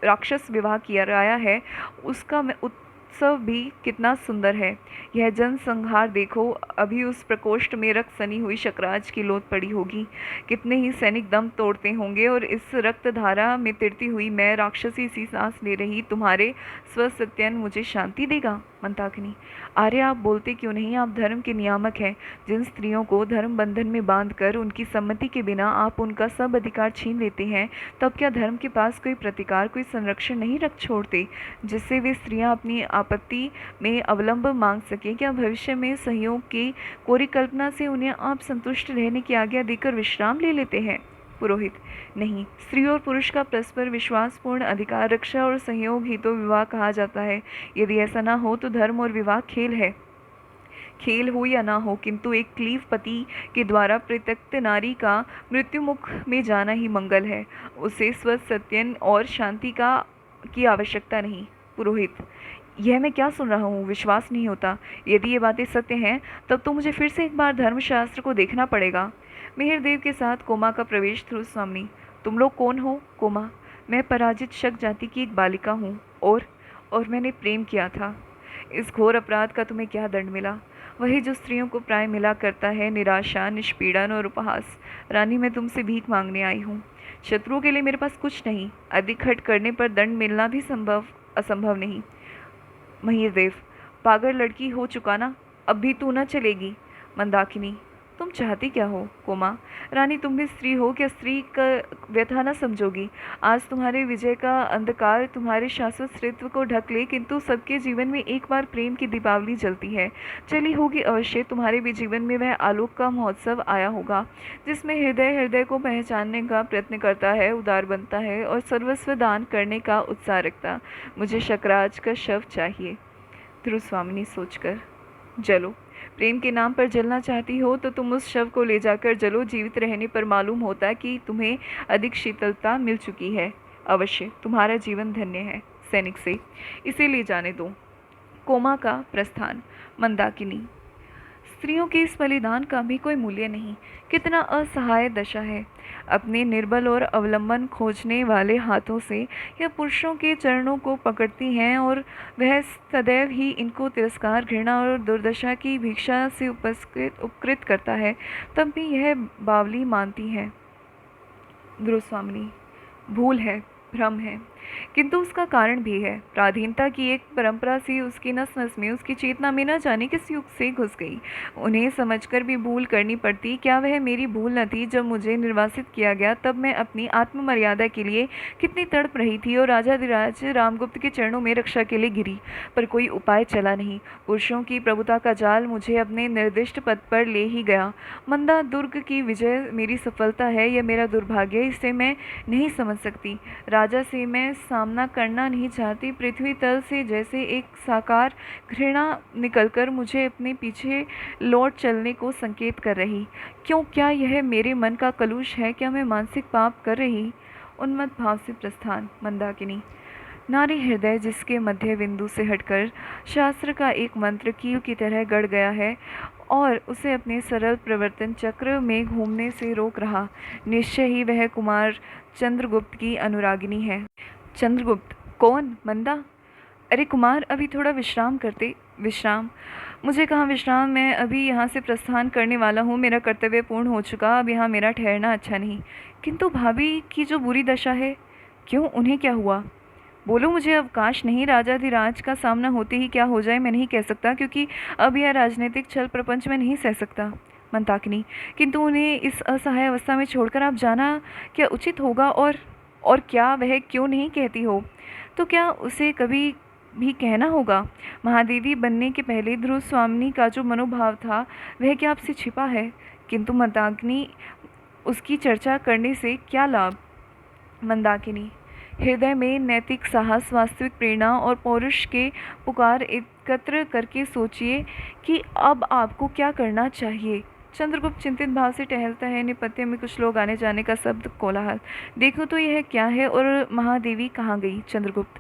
राक्षस विवाह किया राया है, उसका उत्सव भी कितना सुंदर है। यह जनसंहार देखो, अभी उस प्रकोष्ठ में रक्त सनी हुई शकराज की लोथ पड़ी होगी। कितने ही सैनिक दम तोड़ते होंगे, और इस रक्तधारा में तिरती हुई मैं राक्षसी सी सांस ले रही तुम्हारे स्वसत्यन मुझे शांति देगा? मंदाकिनी, आर्य, आप बोलते क्यों नहीं? आप धर्म के नियामक हैं। जिन स्त्रियों को धर्म बंधन में बांधकर उनकी सम्मति के बिना आप उनका सब अधिकार छीन लेते हैं, तब क्या धर्म के पास कोई प्रतिकार, कोई संरक्षण नहीं रख छोड़ते, जिससे वे स्त्रियां अपनी आपत्ति में अवलंब मांग सकें? क्या भविष्य में सहयोग की कोरी कल्पना से उन्हें आप संतुष्ट रहने की आज्ञा देकर विश्राम ले लेते हैं? पुरोहित, नहीं, स्त्री और पुरुष का परस्पर विश्वासपूर्ण अधिकार, रक्षा और सहयोग ही तो विवाह कहा जाता है। यदि ऐसा ना हो तो धर्म और विवाह खेल है। खेल हो या ना हो, किंतु एक क्लीव पति के द्वारा परित्यक्त नारी का मृत्युमुख में जाना ही मंगल है। उसे स्वसत्यन और शांति की आवश्यकता नहीं। पुरोहित, यह मैं क्या सुन रहा हूँ? विश्वास नहीं होता। यदि ये बातें सत्य हैं, तब तो मुझे फिर से एक बार धर्मशास्त्र को देखना पड़ेगा। मिहिरदेव के साथ कोमा का प्रवेश। ध्रुवस्वामिनी, तुम लोग कौन हो? कोमा, मैं पराजित शक जाति की एक बालिका हूँ, और मैंने प्रेम किया था। इस घोर अपराध का तुम्हें क्या दंड मिला? वही जो स्त्रियों को प्राय मिला करता है, निराशा, निष्पीड़न और उपहास। रानी, मैं तुमसे भीख मांगने आई हूँ। शत्रुओं के लिए मेरे पास कुछ नहीं। अधिक हट करने पर दंड मिलना भी असंभव नहीं। महिरदेव, पागल लड़की हो चुका ना, अब भी तू न चलेगी। मंदाकिनी, तुम चाहती क्या हो? कोमा, रानी, तुम भी स्त्री हो, क्या स्त्री का व्यथा न समझोगी? आज तुम्हारे विजय का अंधकार तुम्हारे शाश्वत स्त्रीत्व को ढक ले, किंतु सबके जीवन में एक बार प्रेम की दीपावली जलती है। चली होगी अवश्य, तुम्हारे भी जीवन में वह आलोक का महोत्सव आया होगा, जिसमें हृदय हृदय को पहचानने का प्रयत्न करता है, उदार बनता है और सर्वस्व दान करने का उत्साह रखता। मुझे शकराज का शव चाहिए। ध्रुवस्वामिनी सोचकर, जलो। प्रेम के नाम पर जलना चाहती हो तो तुम उस शव को ले जाकर जलो। जीवित रहने पर मालूम होता कि तुम्हें अधिक शीतलता मिल चुकी है। अवश्य तुम्हारा जीवन धन्य है। सैनिक से इसे ले जाने दो। कोमा का प्रस्थान। मंदाकिनी, स्त्रियों के इस बलिदान का भी कोई मूल्य नहीं। कितना असहाय दशा है। अपने निर्बल और अवलंबन खोजने वाले हाथों से यह पुरुषों के चरणों को पकड़ती हैं, और वह सदैव ही इनको तिरस्कार, घृणा और दुर्दशा की भिक्षा से उपकृत करता है, तब भी यह बावली मानती है। ध्रुवस्वामिनी, भूल है, भ्रम है, किंतु उसका कारण भी है। पराधीनता की एक परंपरा सी उसकी नस नस में, उसकी चेतना में न जाने किस युग से घुस गई। उन्हें समझकर भी भूल करनी पड़ती। क्या वह मेरी भूल न थी? जब मुझे निर्वासित किया गया, तब मैं अपनी आत्ममर्यादा के लिए कितनी तड़प रही थी, और राजाधिराज रामगुप्त के चरणों में रक्षा के लिए गिरी, पर कोई उपाय चला नहीं। पुरुषों की प्रभुता का जाल मुझे अपने निर्दिष्ट पद पर ले ही गया। मंदा दुर्ग की विजय मेरी सफलता है या मेरा दुर्भाग्य, इसे मैं नहीं समझ सकती। राजा से मैं सामना करना नहीं चाहती। पृथ्वी तल से जैसे एक साकार घृणा निकलकर मुझे अपने पीछे लौट चलने को संकेत कर रही। क्यों? क्या यह मेरे मन का कलुष है? क्या मैं मानसिक पाप कर रही? उन्मत्त भाव से प्रस्थान। मंदाकिनी, नारी हृदय जिसके मध्य बिंदु से हटकर शास्त्र का एक मंत्र कील की तरह गड़ गया है और उसे अपने सरल प्रवर्तन चक्र में घूमने से रोक रहा, निश्चय ही वह कुमार चंद्रगुप्त की अनुरागिनी है। चंद्रगुप्त? कौन? मंदा? अरे कुमार, अभी थोड़ा विश्राम करते। विश्राम? मुझे कहाँ विश्राम? मैं अभी यहाँ से प्रस्थान करने वाला हूँ। मेरा कर्तव्य पूर्ण हो चुका, अब यहाँ मेरा ठहरना अच्छा नहीं। किंतु भाभी की जो बुरी दशा है। क्यों, उन्हें क्या हुआ? बोलो, मुझे अवकाश नहीं। राजाधिराज का सामना होते ही क्या हो जाए मैं नहीं कह सकता, क्योंकि अब यह राजनीतिक छल प्रपंच में नहीं सह सकता। मंदाकिनी, किंतु उन्हें इस असहाय अवस्था में छोड़कर आप जाना क्या उचित होगा? और क्या वह क्यों नहीं कहती हो? तो क्या उसे कभी भी कहना होगा? महादेवी बनने के पहले ध्रुवस्वामिनी का जो मनोभाव था, वह क्या आपसे छिपा है? किंतु मंदाकिनी, उसकी चर्चा करने से क्या लाभ? मंदाकिनी, हृदय में नैतिक साहस, वास्तविक प्रेरणा और पौरुष के पुकार एकत्र करके सोचिए कि अब आपको क्या करना चाहिए। चंद्रगुप्त चिंतित भाव से टहलता है। नेपथ्य में कुछ लोग आने जाने का शब्द, कोलाहल। देखो तो यह क्या है, और महादेवी कहाँ गई? चंद्रगुप्त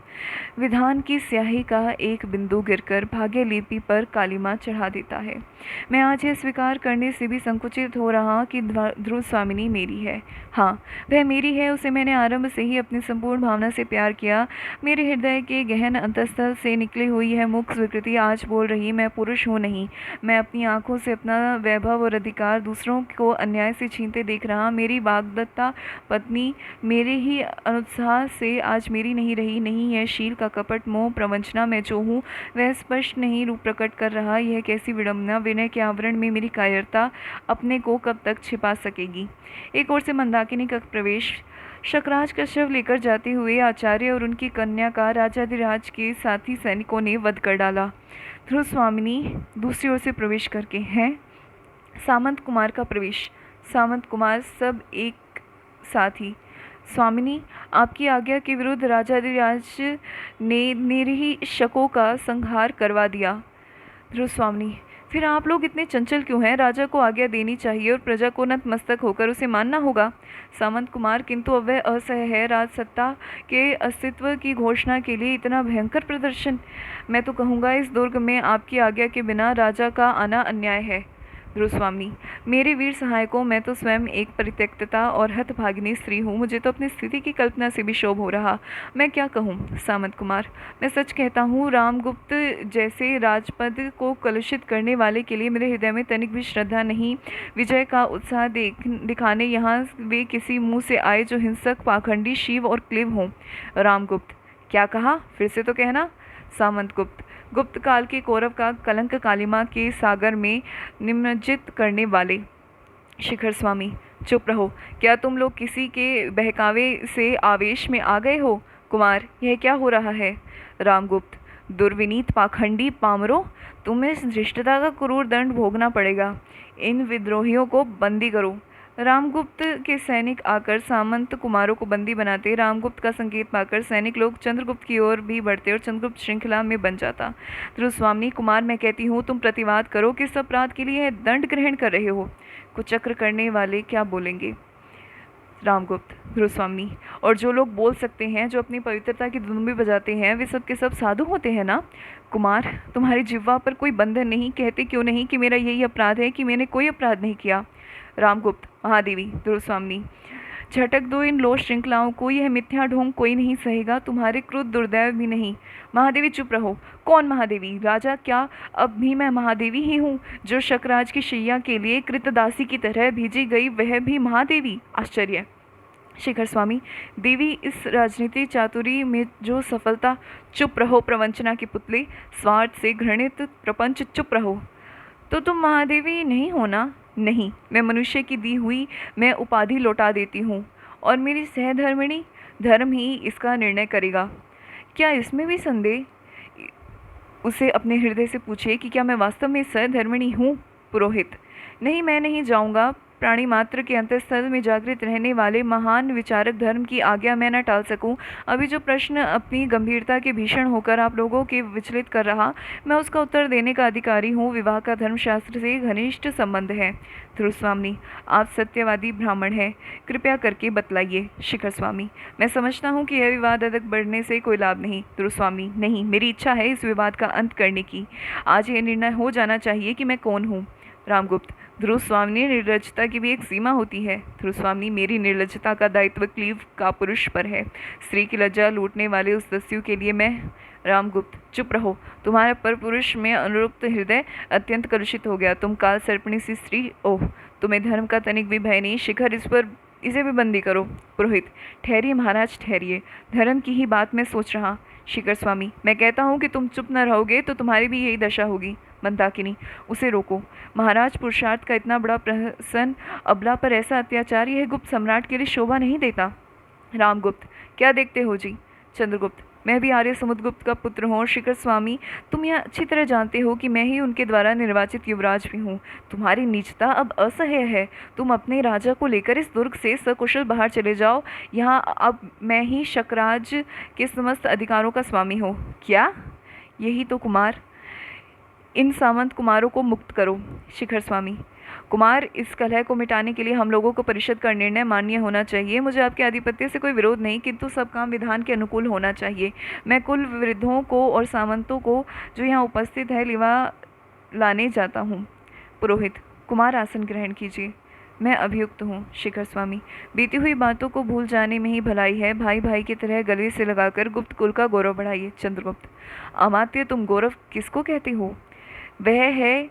विधान की स्याही का एक बिंदु गिरकर भाग्य लिपि पर कालिमा चढ़ा देता है। मैं आज यह स्वीकार करने से भी संकुचित हो रहा कि ध्रुव स्वामिनी मेरी है। हाँ, वह मेरी है। उसे मैंने आरंभ से ही अपनी संपूर्ण भावना से प्यार किया। मेरे हृदय के गहन अंतःस्थल से निकली हुई यह मुख स्वीकृति आज बोल रही, मैं पुरुष हूँ नहीं। मैं अपनी आंखों से अपना वैभव और अधिकार दूसरों को अन्याय से छीनते देख रहा। मेरी वाग्दत्ता पत्नी मेरे ही अनुत्साह से आज मेरी नहीं रही। नहीं है शील का कपट, मोह, प्रवंचना। मैं जो हूँ वह स्पष्ट नहीं रूप प्रकट कर रहा। यह कैसी विडंबना! विनय के आवरण में मेरी कायरता अपने को कब तक छिपा सकेगी? एक ओर से मंदाकिनी का प्रवेश। शकराज का शव लेकर जाते हुए आचार्य और उनकी कन्या का राजाधिराज के साथी सैनिकों ने वध कर डाला। ध्रुव स्वामिनी दूसरी ओर से प्रवेश करके हैं। सामंत कुमार का प्रवेश। सामंत कुमार सब एक साथ ही। स्वामिनी, आपकी आज्ञा के विरुद्ध राजाधिराज ने निरीह शकों का संहार करवा दिया। ध्रुव स्वामिनी, फिर आप लोग इतने चंचल क्यों हैं? राजा को आज्ञा देनी चाहिए और प्रजा को नतमस्तक होकर उसे मानना होगा। सामंत कुमार, किंतु अब वह असह्य है। राजसत्ता के अस्तित्व की घोषणा के लिए इतना भयंकर प्रदर्शन। मैं तो कहूँगा इस दुर्ग में आपकी आज्ञा के बिना राजा का आना अन्याय है। ध्रुव स्वामी, मेरे वीर सहायकों, मैं तो स्वयं एक परित्यक्तता और हतभागिनी स्त्री हूँ। मुझे तो अपनी स्थिति की कल्पना से भी क्षोभ हो रहा। मैं क्या कहूँ? सामंत कुमार, मैं सच कहता हूँ, रामगुप्त जैसे राजपद को कलुषित करने वाले के लिए मेरे हृदय में तनिक भी श्रद्धा नहीं। विजय का उत्साह दिखाने यहाँ वे किसी मुँह से आए जो हिंसक, पाखंडी, शिव और क्लिव हों। रामगुप्त, क्या कहा? फिर से तो कहना। सामंत गुप्त, गुप्त काल के कौरव का कलंक कालिमा के सागर में निमज्जित करने वाले। शिखर स्वामी, चुप रहो। क्या तुम लोग किसी के बहकावे से आवेश में आ गए हो? कुमार, यह क्या हो रहा है? रामगुप्त, दुर्विनीत, पाखंडी, पामरों, तुम्हें इस धृष्टता का क्रूर दंड भोगना पड़ेगा। इन विद्रोहियों को बंदी करो। रामगुप्त के सैनिक आकर सामंत कुमारों को बंदी बनाते। रामगुप्त का संकेत पाकर सैनिक लोग चंद्रगुप्त की ओर भी बढ़ते और चंद्रगुप्त श्रृंखला में बन जाता। ध्रुव स्वामी, कुमार, मैं कहती हूँ तुम प्रतिवाद करो। किस अपराध के लिए यह दंड ग्रहण कर रहे हो? कुचक्र करने वाले क्या बोलेंगे? रामगुप्त, ध्रुव स्वामी, और जो लोग बोल सकते हैं, जो अपनी पवित्रता की धुन भी बजाते हैं, वे सब के सब साधु होते हैं ना? कुमार, तुम्हारी जिह्वा पर कोई बंधन नहीं? कहते क्यों नहीं कि मेरा यही अपराध है, कि मैंने कोई अपराध नहीं किया? रामगुप्त, महादेवी, ध्रुव स्वामी, झटक दो इन लोह श्रृंखलाओं को। यह मिथ्या ढोंग कोई नहीं सहेगा, तुम्हारे क्रोध दुर्दैव भी नहीं। महादेवी, चुप रहो। कौन महादेवी? राजा, क्या अब भी मैं महादेवी ही हूँ जो शकराज की शैया के लिए कृतदासी की तरह भेजी गई? वह भी महादेवी? आश्चर्य। शिखर स्वामी, देवी इस राजनीति चातुरी में जो सफलता। चुप रहो प्रवंचना के पुतले, स्वार्थ से घृणित प्रपंच, चुप रहो। तो तुम महादेवी नहीं हो ना? नहीं, मैं मनुष्य की दी हुई मैं उपाधि लौटा देती हूँ, और मेरी सहधर्मिणी धर्म ही इसका निर्णय करेगा। क्या इसमें भी संदेह? उसे अपने हृदय से पूछे कि क्या मैं वास्तव में सहधर्मिणी हूँ? पुरोहित, नहीं, मैं नहीं जाऊँगा। प्राणी मात्र के अंतःस्थल में जागृत रहने वाले महान विचारक धर्म की आज्ञा मैं न टाल सकूं। अभी जो प्रश्न अपनी गंभीरता के भीषण होकर आप लोगों के विचलित कर रहा, मैं उसका उत्तर देने का अधिकारी हूँ। विवाह का धर्मशास्त्र से घनिष्ठ संबंध है। ध्रुव स्वामी, आप सत्यवादी ब्राह्मण हैं, कृपया करके बतलाइए। शिखर स्वामी, मैं समझता हूँ कि यह विवाद अधिक बढ़ने से कोई लाभ नहीं। ध्रुव स्वामी, नहीं, मेरी इच्छा है इस विवाद का अंत करने की। आज यह निर्णय हो जाना चाहिए कि मैं कौन हूँ। रामगुप्त, ध्रुव स्वामी, निर्लजता की भी एक सीमा होती है। ध्रुव स्वामी, मेरी निर्लजता का दायित्व क्लीव का पुरुष पर है। स्त्री की लज्जा लूटने वाले उस दस्यु के लिए मैं। रामगुप्त, चुप रहो। तुम्हारे पर पुरुष में अनुरूप हृदय अत्यंत कलुषित हो गया। तुम काल सर्पणी सी स्त्री। ओह, तुम्हें धर्म का तनिक भी भय नहीं। शिखर, इसे भी बंदी करो। पुरोहित, ठहरिए महाराज, ठहरिए, धर्म की ही बात मैं सोच रहा। शिखर स्वामी, मैं कहता हूँ कि तुम चुप न रहोगे तो तुम्हारी भी यही दशा होगी। मंदाकिनी, उसे रोको। महाराज, पुरुषार्थ का इतना बड़ा प्रहसन अबला पर ऐसा अत्याचार यह गुप्त सम्राट के लिए शोभा नहीं देता। रामगुप्त, क्या देखते हो जी? चंद्रगुप्त, मैं भी आर्य समुद्रगुप्त का पुत्र हूँ और शिखर स्वामी, तुम यह अच्छी तरह जानते हो कि मैं ही उनके द्वारा निर्वाचित युवराज भी हूँ। तुम्हारी नीचता अब असह्य है। तुम अपने राजा को लेकर इस दुर्ग से सकुशल बाहर चले जाओ। यहाँ अब मैं ही शकराज के समस्त अधिकारों का स्वामी हूँ। क्या? यही तो कुमार, इन सामंत कुमारों को मुक्त करो। शिखर स्वामी, कुमार, इस कलह को मिटाने के लिए हम लोगों को परिषद का निर्णय मान्य होना चाहिए। मुझे आपके आधिपत्य से कोई विरोध नहीं, किंतु सब काम विधान के अनुकूल होना चाहिए। मैं कुल वृद्धों को और सामंतों को जो यहाँ उपस्थित है लिवा लाने जाता हूँ। पुरोहित, कुमार आसन ग्रहण कीजिए। मैं अभियुक्त हूँ। शिखर स्वामी, बीती हुई बातों को भूल जाने में ही भलाई है। भाई भाई की तरह गले से लगाकर गुप्त कुल का गौरव बढ़ाइए। चंद्रगुप्त, अमात्य, तुम गौरव किसको कहते हो? वह है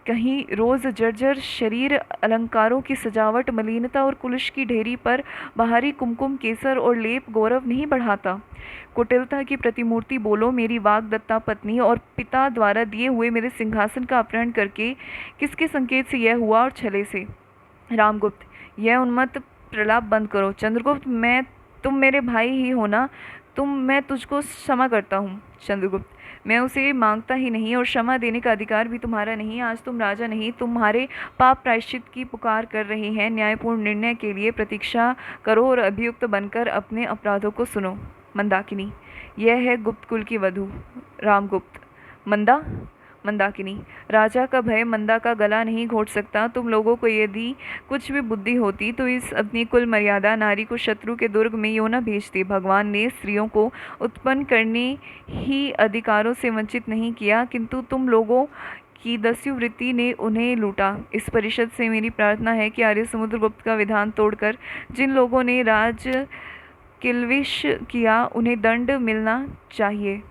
कहीं रोज जर्जर शरीर, अलंकारों की सजावट, मलिनता और कुलिश की ढेरी पर बाहरी कुमकुम, केसर और लेप गौरव नहीं बढ़ाता। कुटिलता की प्रतिमूर्ति बोलो। मेरी वाग्दत्ता पत्नी और पिता द्वारा दिए हुए मेरे सिंहासन का अपहरण करके किसके संकेत से यह हुआ और छले से? रामगुप्त, यह उन्मत्त प्रलाप बंद करो। चंद्रगुप्त, तुम मेरे भाई ही हो ना? मैं तुझको क्षमा करता हूँ। चंद्रगुप्त, मैं उसे मांगता ही नहीं और क्षमा देने का अधिकार भी तुम्हारा नहीं। आज तुम राजा नहीं, तुम्हारे पाप प्रायश्चित की पुकार कर रहे हैं। न्यायपूर्ण निर्णय के लिए प्रतीक्षा करो और अभियुक्त बनकर अपने अपराधों को सुनो। मंदाकिनी, यह है गुप्त कुल की वधू। रामगुप्त, मंदा? मंदाकिनी, राजा का भय मंदा का गला नहीं घोट सकता। तुम लोगों को यदि कुछ भी बुद्धि होती तो इस अपनी कुल मर्यादा नारी को शत्रु के दुर्ग में यूं न भेजती। भगवान ने स्त्रियों को उत्पन्न करने ही अधिकारों से वंचित नहीं किया, किंतु तुम लोगों की दस्युवृत्ति ने उन्हें लूटा। इस परिषद से मेरी प्रार्थना है कि आर्य समुद्रगुप्त का विधान तोड़कर जिन लोगों ने राज किल्विश किया उन्हें दंड मिलना चाहिए।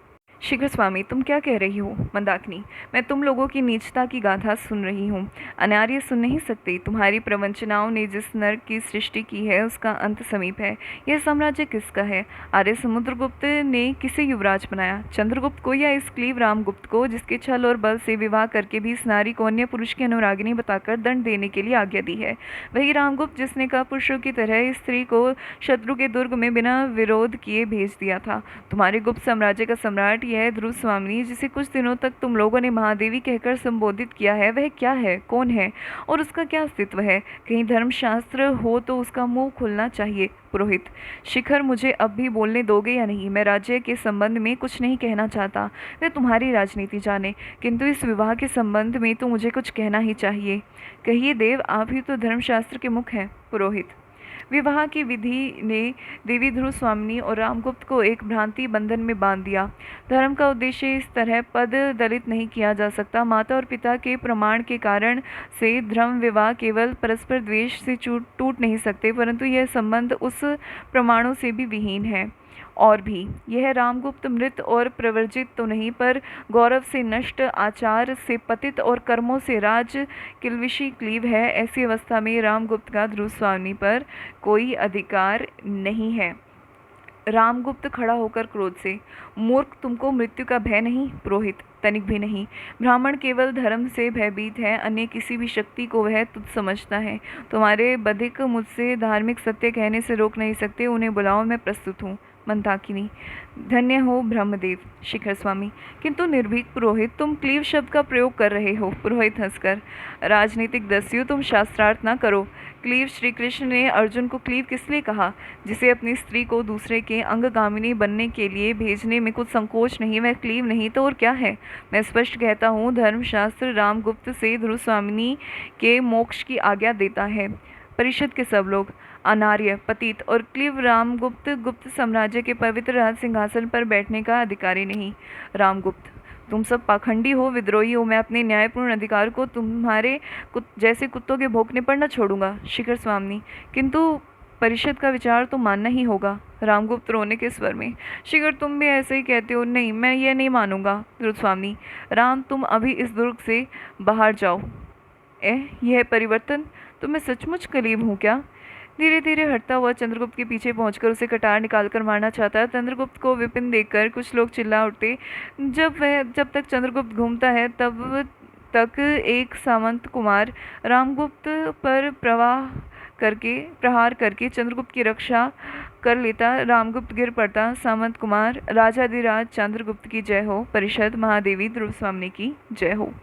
शिखर स्वामी, तुम क्या कह रही हो? मंदाकिनी, मैं तुम लोगों की नीचता की गाथा सुन रही हूँ। अनार्य सुन नहीं सकती। तुम्हारी प्रवंचनाओं ने जिस नरक की सृष्टि की है उसका अंत समीप है। यह साम्राज्य किसका है? आर्य समुद्रगुप्त ने किसे युवराज बनाया? चंद्रगुप्त को या इस क्लीव रामगुप्त को, जिसके छल और बल से विवाह करके भी इस नारी को अन्य पुरुष की अनुरागिनी बताकर दंड देने के लिए आज्ञा दी है? वही रामगुप्त जिसने कापुरुषों की तरह इस स्त्री को शत्रु के दुर्ग में बिना विरोध किए भेज दिया था। तुम्हारे गुप्त साम्राज्य का सम्राट यह ध्रुव स्वामिनी, जिसे कुछ दिनों तक तुम लोगों ने महादेवी कहकर संबोधित किया है, वह क्या है, कौन है और उसका क्या अस्तित्व है? कहीं धर्मशास्त्र हो तो उसका मुंह खुलना चाहिए। पुरोहित, शिखर, मुझे अब भी बोलने दोगे या नहीं? मैं राज्य के संबंध में कुछ नहीं कहना चाहता। वे तुम्हारी राजनीति जाने, किंतु इस विवाह के संबंध में तो मुझे कुछ कहना ही चाहिए। कहिए देव, आप ही तो धर्मशास्त्र के मुख हैं। पुरोहित, विवाह की विधि ने देवी ध्रुव स्वामिनी और रामगुप्त को एक भ्रांति बंधन में बांध दिया। धर्म का उद्देश्य इस तरह पद दलित नहीं किया जा सकता। माता और पिता के प्रमाण के कारण से धर्म विवाह केवल परस्पर द्वेष से टूट नहीं सकते, परंतु यह संबंध उस प्रमाणों से भी विहीन है। और भी, यह रामगुप्त मृत और प्रवर्जित तो नहीं, पर गौरव से नष्ट, आचार से पतित और कर्मों से राज किल्विशी क्लीव है। ऐसी अवस्था में रामगुप्त का ध्रुव स्वामी पर कोई अधिकार नहीं है। रामगुप्त खड़ा होकर क्रोध से, मूर्ख, तुमको मृत्यु का भय नहीं? पुरोहित, तनिक भी नहीं। ब्राह्मण केवल धर्म से भयभीत है, अन्य किसी भी शक्ति को वह तुच्छ समझता है। तुम्हारे बधिक मुझसे धार्मिक सत्य कहने से रोक नहीं सकते। उन्हें बुलाओ, मैं प्रस्तुत हूँ। मंदाकिनी, धन्य हो ब्रह्मदेव। शिखर स्वामी, किंतु निर्भीक पुरोहित, तुम क्लीव शब्द का प्रयोग कर रहे हो। पुरोहित हंसकर, राजनीतिक दस्यु, तुम शास्त्रार्थ न करो। क्लीव, श्री कृष्ण ने अर्जुन को क्लीव किस लिए कहा? जिसे अपनी स्त्री को दूसरे के अंगगामिनी बनने के लिए भेजने में कुछ संकोच नहीं, वह क्लीव नहीं तो और क्या है? मैं स्पष्ट कहता हूँ, धर्मशास्त्र रामगुप्त से ध्रुव स्वामिनी के मोक्ष की आज्ञा देता है। परिषद के सब लोग, अनार्य, पतित और क्लीव रामगुप्त गुप्त साम्राज्य के पवित्र राज सिंहासन पर बैठने का अधिकारी नहीं। रामगुप्त, तुम सब पाखंडी हो, विद्रोही हो। मैं अपने न्यायपूर्ण अधिकार को तुम्हारे जैसे कुत्तों के भौंकने पर न छोड़ूंगा। शिखर स्वामी, किंतु परिषद का विचार तो मानना ही होगा। रामगुप्त रोने के स्वर में, शिखर, तुम भी ऐसे ही कहते हो। नहीं, मैं ये नहीं मानूंगा। ध्रुव स्वामी, राम, तुम अभी इस दुर्ग से बाहर जाओ। यह परिवर्तन, तो मैं सचमुच कलीब हूँ क्या? धीरे धीरे हटता हुआ चंद्रगुप्त के पीछे पहुंचकर उसे कटार निकालकर मारना चाहता है। चंद्रगुप्त को विपिन देखकर कुछ लोग चिल्ला उठते। जब तक चंद्रगुप्त घूमता है तब तक एक सामंत कुमार रामगुप्त पर प्रवाह करके चंद्रगुप्त की रक्षा कर लेता। रामगुप्त गिर पड़ता। सामंत कुमार राजाधिराज चंद्रगुप्त की जय हो। परिषद महादेवी ध्रुव स्वामिनी की जय हो।